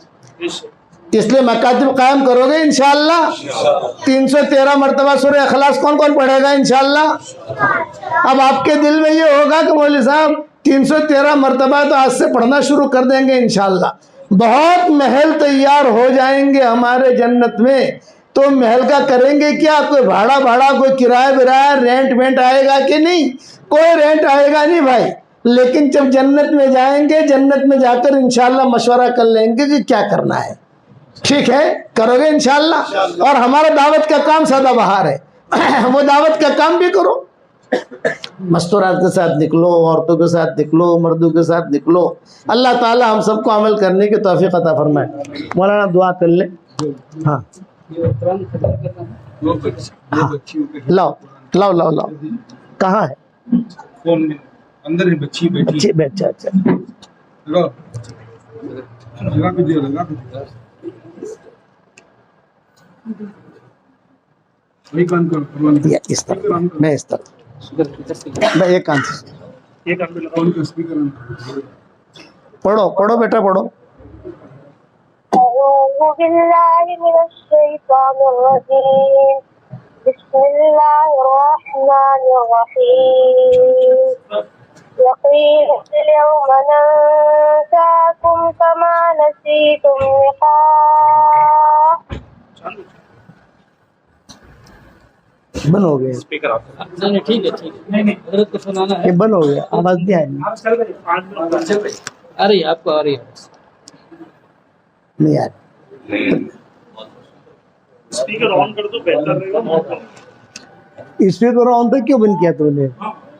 اس لیے مکاتب قائم کرو گے انشاءاللہ. 313 مرتبہ سورہ اخلاص کون کون پڑھے گا انشاءاللہ؟ اب آپ کے دل میں یہ ہوگا کہ مولوی صاحب 313 مرتبہ تو آج سے پڑھنا شروع کر دیں گے انشاءاللہ. بہت محل تیار ہو جائیں گے ہمارے جنت میں، تو محل کا کریں گے کیا؟ کوئی بھاڑا کوئی کرایہ رینٹ وینٹ آئے گا کہ نہیں؟ کوئی رینٹ آئے گا نہیں بھائی. لیکن جب جنت میں جائیں گے، جنت میں جا کر انشاءاللہ مشورہ کر لیں گے کہ کیا کرنا ہے. ٹھیک ہے، کرو گے انشاءاللہ. اور ہمارا دعوت کا کام سادہ بہار ہے، وہ دعوت کا کام بھی کرو. مستورات کے ساتھ نکلو، عورتوں کے ساتھ نکلو، مردوں کے ساتھ نکلو. اللہ تعالی ہم سب کو عمل کرنے کی توفیق عطا فرمائے. مولانا دعا کر لیں. ہاں لاؤ لاؤ لاؤ لاؤ. کہاں ہے؟ اندر بچی بیٹھی. اچھا اس طرح میں اس طرح میں ایک کان سے پڑھو بیٹا پڑھو. أعوذ بالله من الشيطان الرجيم. بسم الله الرحمن الرحيم. وقيل اليوم ننساكم كما نسيتم لقاء. بند ہو گیا، ٹھیک ہے حضرت کو سنانا ہے. یہ بند ہو گیا، آواز نہیں آئی. آ رہی ہے آپ کو، آ رہی ہے. نہیں آ رہی. اسپیکر آن کر دو، بہتر رہے گا. اسپیکر آن تک کیوں بند کیا تو نے؟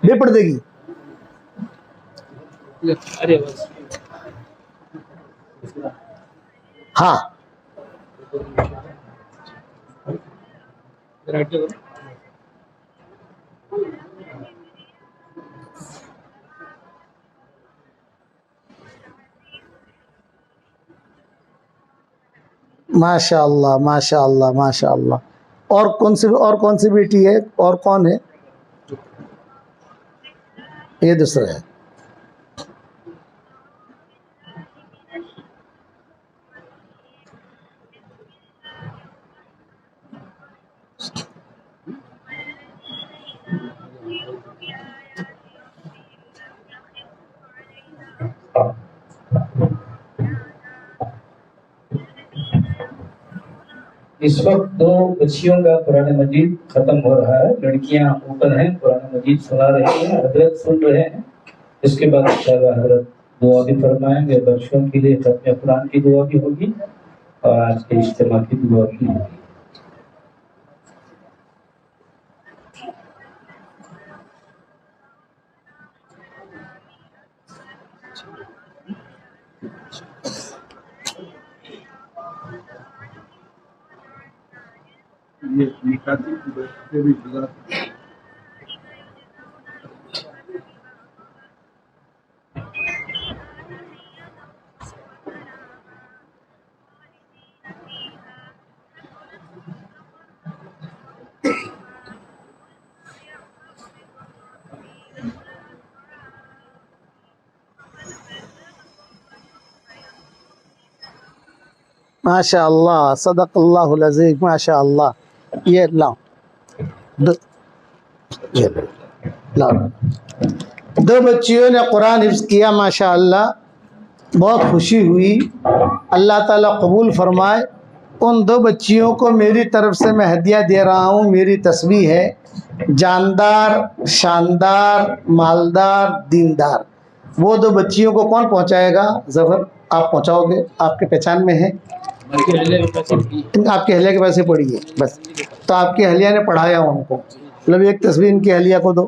بے پردے کی. ارے بس ہاں ماشاء اللہ ماشاء اللہ ماشاء اللہ. اور کون سی بیٹی ہے اور کون ہے؟ یہ دوسرا ہے. اس وقت 2 بچیوں کا قرآن مجید ختم ہو رہا ہے، لڑکیاں اوپر ہیں، قرآن مجید سنا رہی ہیں، حضرت سن رہے ہیں. اس کے بعد انشاءاللہ حضرت دعا بھی فرمائیں گے. بچوں کے لیے ختم قرآن کی دعا بھی ہوگی اور آج کے اجتماع کی دعا بھی ہوگی. یہ نکاتی کی بیٹھتے بھی گزار. ماشاء اللہ، صدق اللہ العظیم. ماشاء اللہ. یہ لاؤ لاؤ. 2 بچیوں نے قرآن حفظ کیا ماشاء اللہ، بہت خوشی ہوئی. اللہ تعالیٰ قبول فرمائے. ان 2 بچیوں کو میری طرف سے میں ہدیہ دے رہا ہوں. میری تسبیح ہے، جاندار، شاندار، مالدار، دیندار. وہ 2 بچیوں کو کون پہنچائے گا؟ ظفر آپ پہنچاؤ گے، آپ کے پہچان میں ہے. آپ کی اہلیہ کے پیسے پڑھیے بس. تو آپ کی اہلیہ نے پڑھایا ان کو، مطلب ایک تسبیح ان کی اہلیہ کو دو.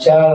4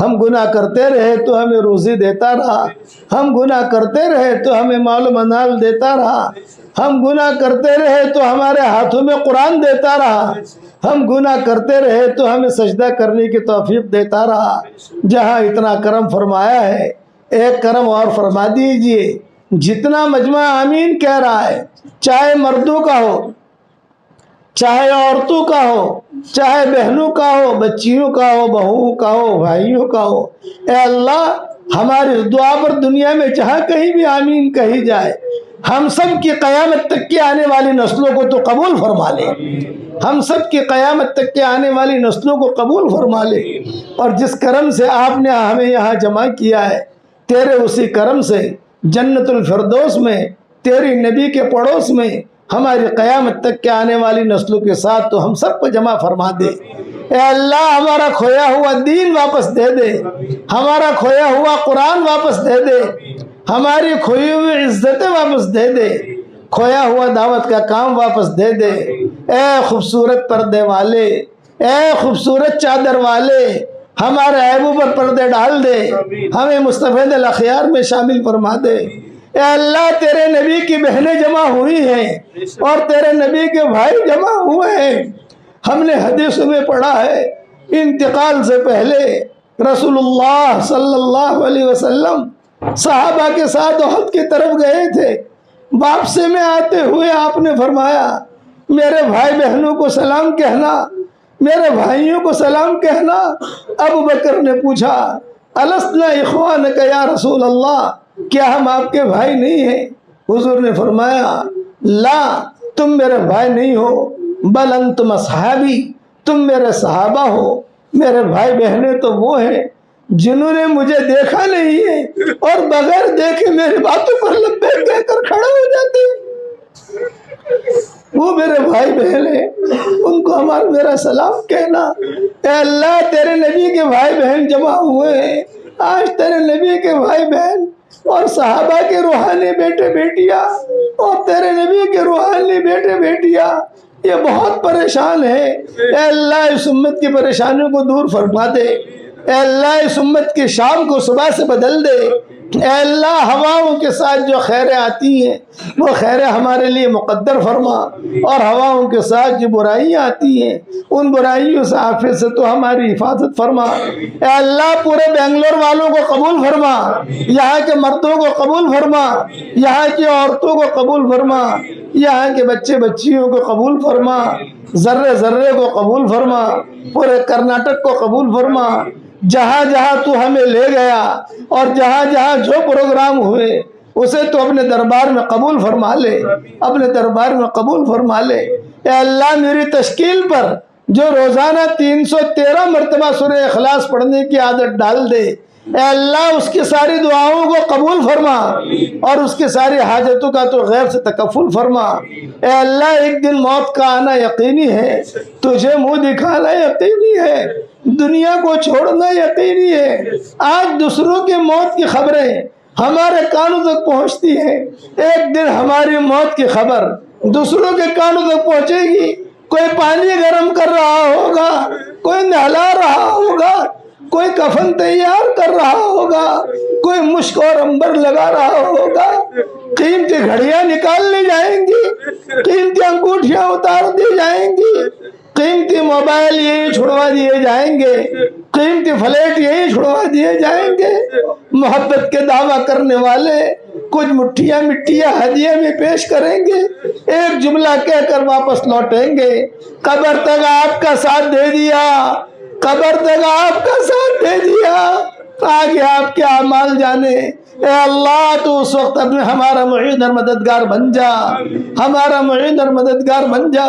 ہم گناہ کرتے رہے تو ہمیں روزی دیتا رہا، ہم گناہ کرتے رہے تو ہمیں مال و منال دیتا رہا، ہم گناہ کرتے رہے تو ہمارے ہاتھوں میں قرآن دیتا رہا، ہم گناہ کرتے رہے تو ہمیں سجدہ کرنے کی توفیق دیتا رہا۔ جہاں اتنا کرم فرمایا ہے، ایک کرم اور فرما دیجئے۔ جتنا مجمع آمین کہہ رہا ہے، چاہے مردوں کا ہو، چاہے عورتوں کا ہو، چاہے بہنوں کا ہو، بچیوں کا ہو، بہوؤں کا ہو، بھائیوں کا ہو، اے اللہ ہماری اس دعا پر دنیا میں جہاں کہیں بھی آمین کہی جائے، ہم سب کی قیامت تک کی آنے والی نسلوں کو تو قبول فرما لے، ہم سب کی قیامت تک کے آنے والی نسلوں کو قبول فرما لے۔ اور جس کرم سے آپ نے ہمیں یہاں جمع کیا ہے، تیرے اسی کرم سے جنت الفردوس میں، تیری نبی کے پڑوس میں ہماری قیامت تک کے آنے والی نسلوں کے ساتھ تو ہم سب کو جمع فرما دے۔ اے اللہ ہمارا کھویا ہوا دین واپس دے دے، ہمارا کھویا ہوا قرآن واپس دے دے، ہماری کھوئی ہوئی عزتیں واپس دے دے، کھویا ہوا دعوت کا کام واپس دے دے۔ اے خوبصورت پردے والے، اے خوبصورت چادر والے، ہمارے عیبوں پر پردے ڈال دے، ہمیں مصطفی الاخیار میں شامل فرما دے۔ اے اللہ تیرے نبی کی بہنیں جمع ہوئی ہیں اور تیرے نبی کے بھائی جمع ہوئے ہیں۔ ہم نے حدیثوں میں پڑھا ہے، انتقال سے پہلے رسول اللہ صلی اللہ علیہ وسلم صحابہ کے ساتھ احد کی طرف گئے تھے۔ واپسی میں آتے ہوئے آپ نے فرمایا میرے بھائی بہنوں کو سلام کہنا، میرے بھائیوں کو سلام کہنا۔ ابو بکر نے پوچھا السنا اخوانک یا رسول اللہ، کیا ہم آپ کے بھائی نہیں ہیں؟ حضور نے فرمایا لا، تم میرے بھائی نہیں ہو، بل انتم اصحابی، تم میرے صحابہ ہو۔ میرے بھائی بہنیں تو وہ ہیں جنہوں نے مجھے دیکھا نہیں ہے اور بغیر دیکھے میری باتوں پر لبیک کہہ کر کھڑے ہو جاتے ہیں، وہ میرے بھائی بہن ہیں، ان کو میرا سلام کہنا۔ اے اللہ تیرے نبی کے بھائی بہن جمع ہوئے ہیں، آج تیرے نبی کے بھائی بہن اور صحابہ کے روحانی بیٹے بیٹیاں اور تیرے نبی کے روحانی بیٹے بیٹیاں یہ بہت پریشان ہیں۔ اے اللہ اس امت کی پریشانیوں کو دور فرما دے، اے اللہ اس امت کی شام کو صبح سے بدل دے۔ اے اللہ ہواؤں کے ساتھ جو خیریں آتی ہیں وہ خیریں ہمارے لیے مقدر فرما، اور ہواؤں کے ساتھ جو برائیاں آتی ہیں ان برائیوں سے آفت سے تو ہماری حفاظت فرما۔ اے اللہ پورے بنگلور والوں کو قبول فرما، یہاں کے مردوں کو قبول فرما، یہاں کی عورتوں کو قبول فرما، یہاں کے بچے بچیوں کو قبول فرما، ذرے ذرے کو قبول فرما، پورے کرناٹک کو قبول فرما۔ جہاں جہاں تو ہمیں لے گیا اور جہاں جہاں جو پروگرام ہوئے اسے تو اپنے دربار میں قبول فرما لے، اپنے دربار میں قبول فرما لے۔ اے اللہ میری تشکیل پر جو روزانہ 313 مرتبہ سورہ اخلاص پڑھنے کی عادت ڈال دے، اے اللہ اس کی ساری دعاؤں کو قبول فرما اور اس کی ساری حاجتوں کا تو غیب سے تکفل فرما۔ اے اللہ ایک دن موت کا آنا یقینی ہے، تجھے منہ دکھانا یقینی ہے، دنیا کو چھوڑنا یقینی ہے۔ آج دوسروں کی موت کی خبریں ہمارے کانوں تک پہنچتی ہیں، ایک دن ہماری موت کی خبر دوسروں کے کانوں تک پہنچے گی۔ کوئی پانی گرم کر رہا ہوگا، کوئی نہلا رہا ہوگا، کوئی کفن تیار کر رہا ہوگا، کوئی مشک اور عنبر لگا رہا ہوگا، قیمتی گھڑیاں نکال لی جائیں گی، قیمتی انگوٹھیاں اتار دی جائیں گی، قیمتی موبائل یہی چھڑوا دیے جائیں گے، قیمتی فلیٹ یہی چھڑوا دیے جائیں گے۔ محبت کے دعویٰ کرنے والے کچھ مٹھیاں مٹیاں ہدیے میں پیش کریں گے، ایک جملہ کہہ کر واپس لوٹیں گے، قبر تک آپ کا ساتھ دے دیا، قبر تک آپ کا ساتھ دے دیا، آگے آپ کے اعمال جانے۔ اے اللہ تو اس وقت اپنے ہمارا معین اور مددگار بن جا، ہمارا معین اور مددگار بن جا۔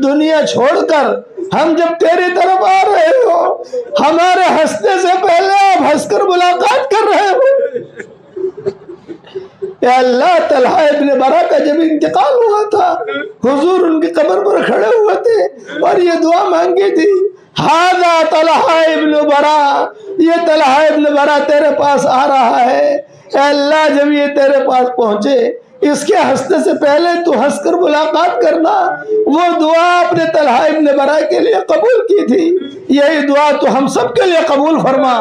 دنیا چھوڑ کر ہم جب تیری طرف آ رہے ہو، ہمارے ہنسنے سے پہلے آپ ہنس کر ملاقات کر رہے ہو۔ اے اللہ طلحہ ابن برا کا جب انتقال ہوا تھا، حضور ان کی قبر پر کھڑے ہوئے تھے اور یہ دعا مانگی تھی، ہذا طلحہ ابن برا، یہ طلحہ ابن برا تیرے پاس آ رہا ہے۔ اے اللہ جب یہ تیرے پاس پہنچے اس کے ہنسنے سے پہلے تو ہنس کر ملاقات کرنا. وہ دعا اپنے طلحہ ابن برا کے لیے قبول کی تھی, یہی دعا تو ہم سب کے لیے قبول فرما,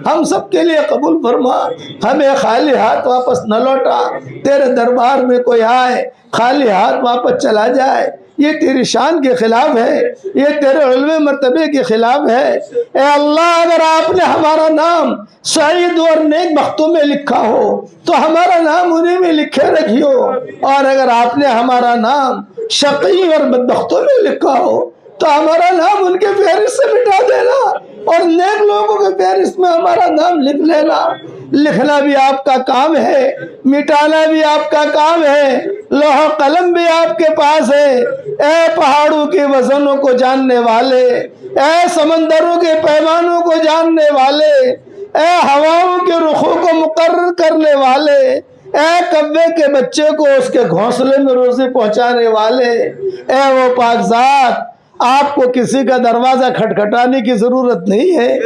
ہم سب کے لیے قبول فرما. ہمیں خالی ہاتھ واپس نہ لوٹا. تیرے دربار میں کوئی آئے خالی ہاتھ واپس چلا جائے, یہ تیری شان کے خلاف ہے, یہ تیرے علم مرتبے کے خلاف ہے. اے اللہ, اگر آپ نے ہمارا نام سعید اور نیک بختوں میں لکھا ہو تو ہمارا نام انہیں میں لکھے رکھیو, اور اگر آپ نے ہمارا نام شقی اور بدبختوں میں لکھا ہو تو ہمارا نام ان کے فہرست سے مٹا دینا, اور نیک لوگوں کے فہرست میں ہمارا نام لکھ لینا. لکھنا بھی آپ کا کام ہے, مٹانا بھی آپ کا کام ہے, لوح قلم بھی آپ کے پاس ہے. اے پہاڑوں کے وزنوں کو جاننے والے, اے سمندروں کے پیمانوں کو جاننے والے, اے ہواؤں کے رخوں کو مقرر کرنے والے, اے کبے کے بچے کو اس کے گھونسلے میں روزی پہنچانے والے, اے وہ پاک ذات, آپ کو کسی کا دروازہ کھٹکھٹانے کی ضرورت نہیں ہے,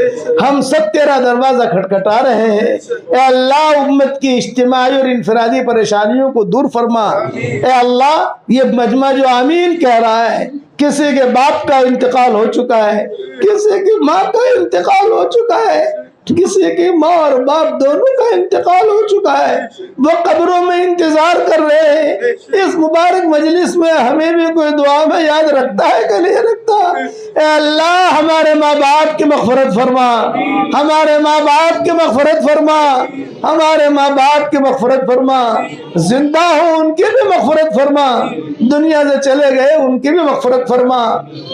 ہم سب تیرا دروازہ کھٹکھٹا رہے ہیں. اے اللہ, امت کی اجتماعی اور انفرادی پریشانیوں کو دور فرما. اے اللہ, یہ مجمع جو آمین کہہ رہا ہے, کسی کے باپ کا انتقال ہو چکا ہے, کسی کی ماں کا انتقال ہو چکا ہے, کسی کی ماں اور باپ دونوں کا انتقال ہو چکا ہے, وہ قبروں میں انتظار کر رہے ہیں. اس مبارک مجلس میں ہمیں بھی کوئی دعا میں یاد رکھتا ہے کہ نہیں رکھتا؟ اے اللہ, ہمارے ماں باپ کی مغفرت فرما, ہمارے ماں باپ کی مغفرت فرما, ہمارے ماں باپ کی مغفرت فرما. زندہ ہو ان کی بھی مغفرت فرما, دنیا سے چلے گئے ان کی بھی مغفرت فرما,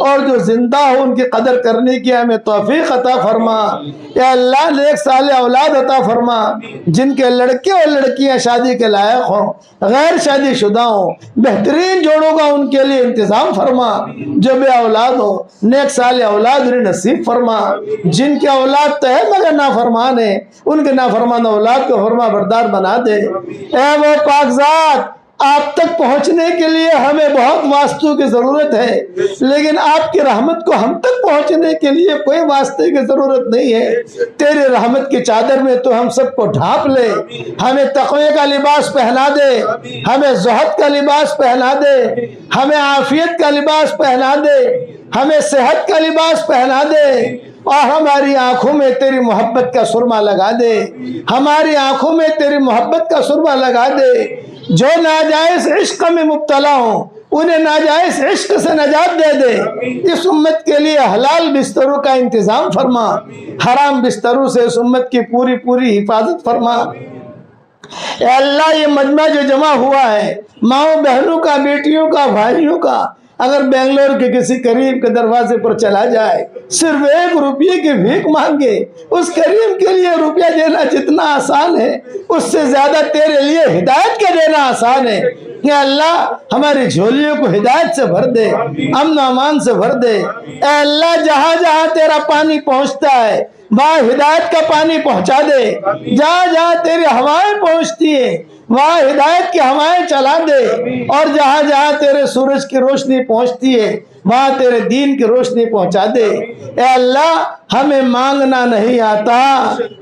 اور جو زندہ ہو ان کی قدر کرنے کی ہمیں توفیق عطا فرما. اے اللہ, نیک صالح اولاد عطا فرما, جن کے لڑکے اور لڑکیاں شادی کے لائق ہوں, غیر شادی شدہ ہوں, بہترین جوڑوں کا ان کے لیے انتظام فرما. جو بے اولاد ہو, نیک صالح اولاد انہیں نصیب فرما. جن کے اولاد تو ہے مگر نافرمان ہے, ان کے نافرمان اولاد کو فرما بردار بنا دے. اے وہ پاک ذات, آپ تک پہنچنے کے لیے ہمیں بہت واسطوں کی ضرورت ہے, لیکن آپ کی رحمت کو ہم تک پہنچنے کے لیے کوئی واسطے کی ضرورت نہیں ہے. تیری رحمت کی چادر میں تو ہم سب کو ڈھانپ لے, ہمیں تقوی کا لباس پہنا دے, ہمیں زہد کا لباس پہنا دے, ہمیں عافیت کا لباس پہنا دے, ہمیں صحت کا لباس پہنا دے, اور ہماری آنکھوں میں تیری محبت کا سرما لگا دے, ہماری آنکھوں میں تیری محبت کا سرما لگا دے. جو ناجائز عشق میں مبتلا ہوں انہیں ناجائز عشق سے نجات دے دے. اس امت کے لیے حلال بستروں کا انتظام فرما, حرام بستروں سے اس امت کی پوری پوری حفاظت فرما. اے اللہ, یہ مجمع جو جمع ہوا ہے, ماؤں بہنوں کا, بیٹیوں کا, بھائیوں کا, اگر بنگلور کے کسی قریب کے دروازے پر چلا جائے, صرف 1 روپیے کی بھیک مانگے, اس قریب کے لیے روپیہ دینا جتنا آسان ہے, اس سے زیادہ تیرے لیے ہدایت کے دینا آسان ہے. یا اللہ, ہماری جھولیوں کو ہدایت سے بھر دے, امن و امان سے بھر دے. اے اللہ, جہاں جہاں تیرا پانی پہنچتا ہے وہاں ہدایت کا پانی پہنچا دے, جہاں جہاں تیری ہوائیں پہنچتی ہیں وہاں ہدایت کی ہوائیں چلا دے, اور جہاں جہاں تیرے سورج کی روشنی پہنچتی ہے وہاں تیرے دین کی روشنی پہنچا دے. اے اللہ, ہمیں مانگنا نہیں آتا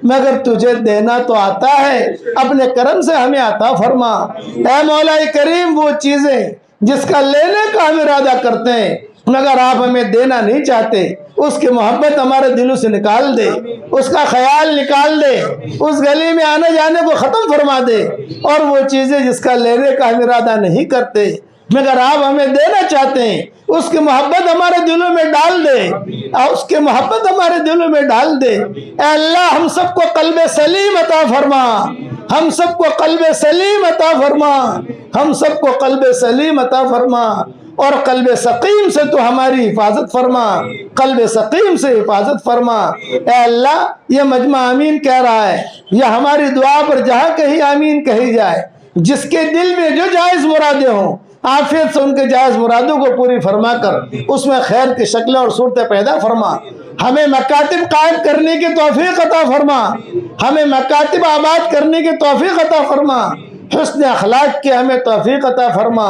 مگر تجھے دینا تو آتا ہے, اپنے کرم سے ہمیں عطا فرما. اے مولا کریم, وہ چیزیں جس کا لینے کا ہم ارادہ کرتے ہیں مگر آپ ہمیں دینا نہیں چاہتے, اس کی محبت ہمارے دلوں سے نکال دے, اس کا خیال نکال دے, اس گلی میں آنے جانے کو ختم فرما دے. اور وہ چیزیں جس کا لینے کا ہم ارادہ نہیں کرتے مگر آپ ہمیں دینا چاہتے ہیں, اس کی محبت ہمارے دلوں میں ڈال دے, اس کی محبت ہمارے دلوں میں ڈال دے. اے اللہ, ہم سب کو قلب سلیم عطا فرما, ہم سب کو قلب سلیم عطا فرما, ہم سب کو قلب سلیم عطا فرما, اور قلب سقیم سے تو ہماری حفاظت فرما, قلب سقیم سے حفاظت فرما. اے اللہ, یہ مجمع آمین کہہ رہا ہے, یہ ہماری دعا پر جہاں کہیں آمین کہی جائے, جس کے دل میں جو جائز مرادیں ہوں عافیت سے ان کے جائز مرادوں کو پوری فرما کر اس میں خیر کی شکلیں اور صورتیں پیدا فرما. ہمیں مکاتب قائم کرنے کی توفیق عطا فرما, ہمیں مکاتب آباد کرنے کی توفیق عطا فرما, حسن اخلاق کی ہمیں توفیق عطا فرما.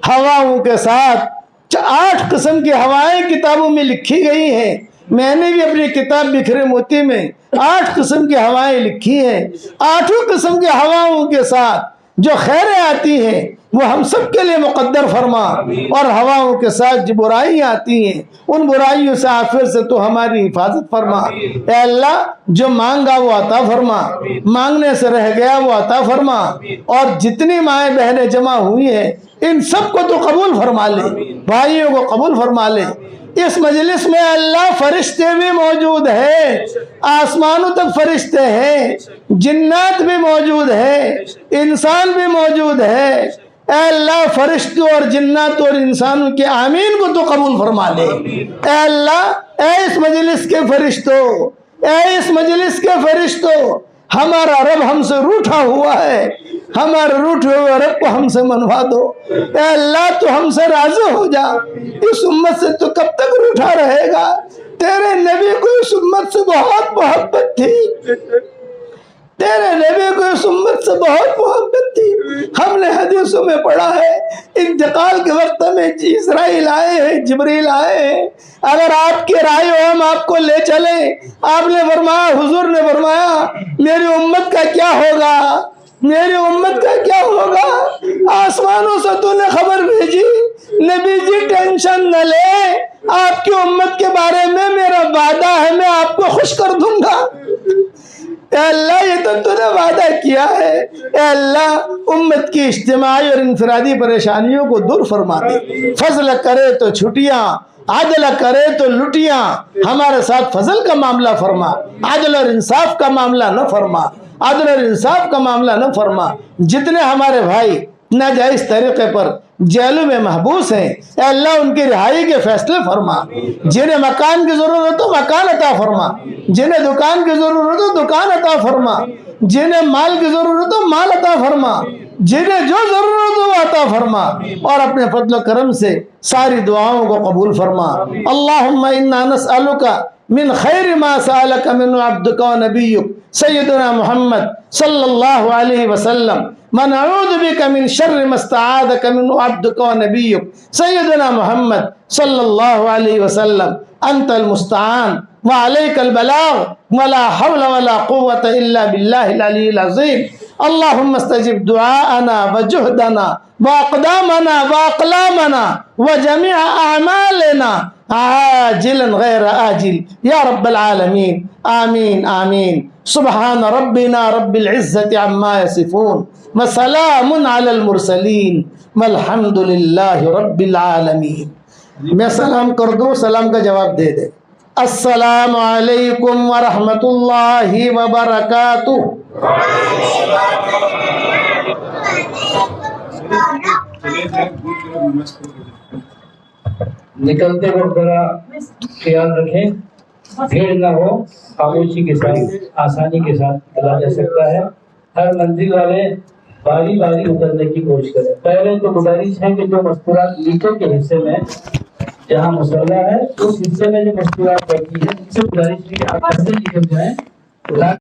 ہواؤں کے ساتھ 8 قسم کی ہوائیں کتابوں میں لکھی گئی ہیں, میں نے بھی اپنی کتاب بکھرے موتی میں 8 قسم کی ہوائیں لکھی ہیں. 8 قسم کی ہواؤں کے ساتھ جو خیریں آتی ہیں وہ ہم سب کے لیے مقدر فرما، اور ہواؤں کے ساتھ جو برائیاں آتی ہیں ان برائیوں سے آخر سے تو ہماری حفاظت فرما۔ اے اللہ جو مانگا وہ عطا فرما، مانگنے سے رہ گیا وہ عطا فرما، اور جتنی مائیں بہنیں جمع ہوئی ہیں ان سب کو تو قبول فرما لے، بھائیوں کو قبول فرما لے۔ اس مجلس میں اللہ فرشتے بھی موجود ہیں، آسمانوں تک فرشتے ہیں، جنات بھی موجود ہیں، انسان بھی موجود ہے۔ اے اللہ فرشتوں اور جنات اور انسانوں کے آمین کو تو قبول فرما لے۔ اے اللہ اے اس مجلس کے فرشتوں، اے اس مجلس کے فرشتوں، ہمارا رب ہم سے روٹھا ہوا ہے، ہمارے روٹھے ہوئے رب کو ہم سے منوا دو۔ اے اللہ تو ہم سے راضی ہو جا، اس امت سے تو کب تک روٹھا رہے گا؟ تیرے نبی کو اس امت سے بہت محبت تھی، تیرے نبی کو اس امت سے بہت محبت تھی۔ ہم نے حدیثوں میں پڑھا ہے انتقال کے وقت میں اسرائیل آئے ہیں، جبریل آئے ہیں، اگر آپ کی رائے ہو ہم آپ کو لے چلیں۔ آپ نے فرمایا، حضور نے فرمایا میری امت کا کیا ہوگا، میری امت کا کیا ہوگا؟ آسمانوں سے تو نے خبر بھیجی، نبی جی ٹینشن نہ لے، آپ کی امت کے بارے میں میرا وعدہ ہے میں آپ کو خوش کر دوں گا۔ اے اللہ یہ تو نے وعدہ کیا ہے۔ اے اللہ امت کی اجتماعی اور انفرادی پریشانیوں کو دور فرما دے، فضل کرے تو چھٹیاں، عدل کرے تو لٹیاں، ہمارے ساتھ فضل کا معاملہ فرما، عدل اور انصاف کا معاملہ نہ فرما، عدل اور انصاف کا معاملہ نہ فرما۔ جتنے ہمارے بھائی ناجائز طریقے پر جیلوں میں محبوس ہیں اے اللہ ان کی رہائی کے فیصلے فرما، جنہیں مکان کی ضرورت ہو مکان عطا فرما، جنہیں دکان کی ضرورت ہو دکان عطا فرما، جنہیں مال کی ضرورت ہو مال عطا فرما، جنہیں جو ضرورت ہو وہ عطا فرما، اور اپنے فضل و کرم سے ساری دعاؤں کو قبول فرما۔ اللہم انا نسألک من خیر ما سألک من عبدک و نبیک سیدنا محمد صلی اللہ علیہ وسلم، ونعوذ بک من شر ما استعاذک من عبدک و نبیک سیدنا محمد صلی اللہ علیہ وسلم۔ انت المستعان وعلیک البلاغ ولا حول ولا قوة الا باللہ العلی العظیم۔ اللہم استجب دعاءنا وجہدنا واقدامنا واقلامنا وجميع اعمالنا عاجلا غیر آجل یا رب العالمین، آمین آمین۔ سبحان ربنا رب العزت عما یصفون وسلام علی المرسلین والحمد للہ رب العالمین۔ میں سلام کر دوں، سلام کا جواب دے دے۔ السلام علیکم ورحمۃ اللہ وبرکاتہ۔ نکلتے وقت ذرا خیال رکھیں، بھیڑ نہ ہو، خاموشی کے ساتھ آسانی کے ساتھ چلا جا سکتا ہے۔ ہر منزل والے باری باری اترنے کی کوشش کریں۔ پہلے تو گزارش ہے کہ جو مستورات نیچے کے حصے میں جہاں مصلح ہے اس حصے میں جو مستورات رکھی ہے ان سے گزارش ہے کہ آپ ایسے نکل جائیں۔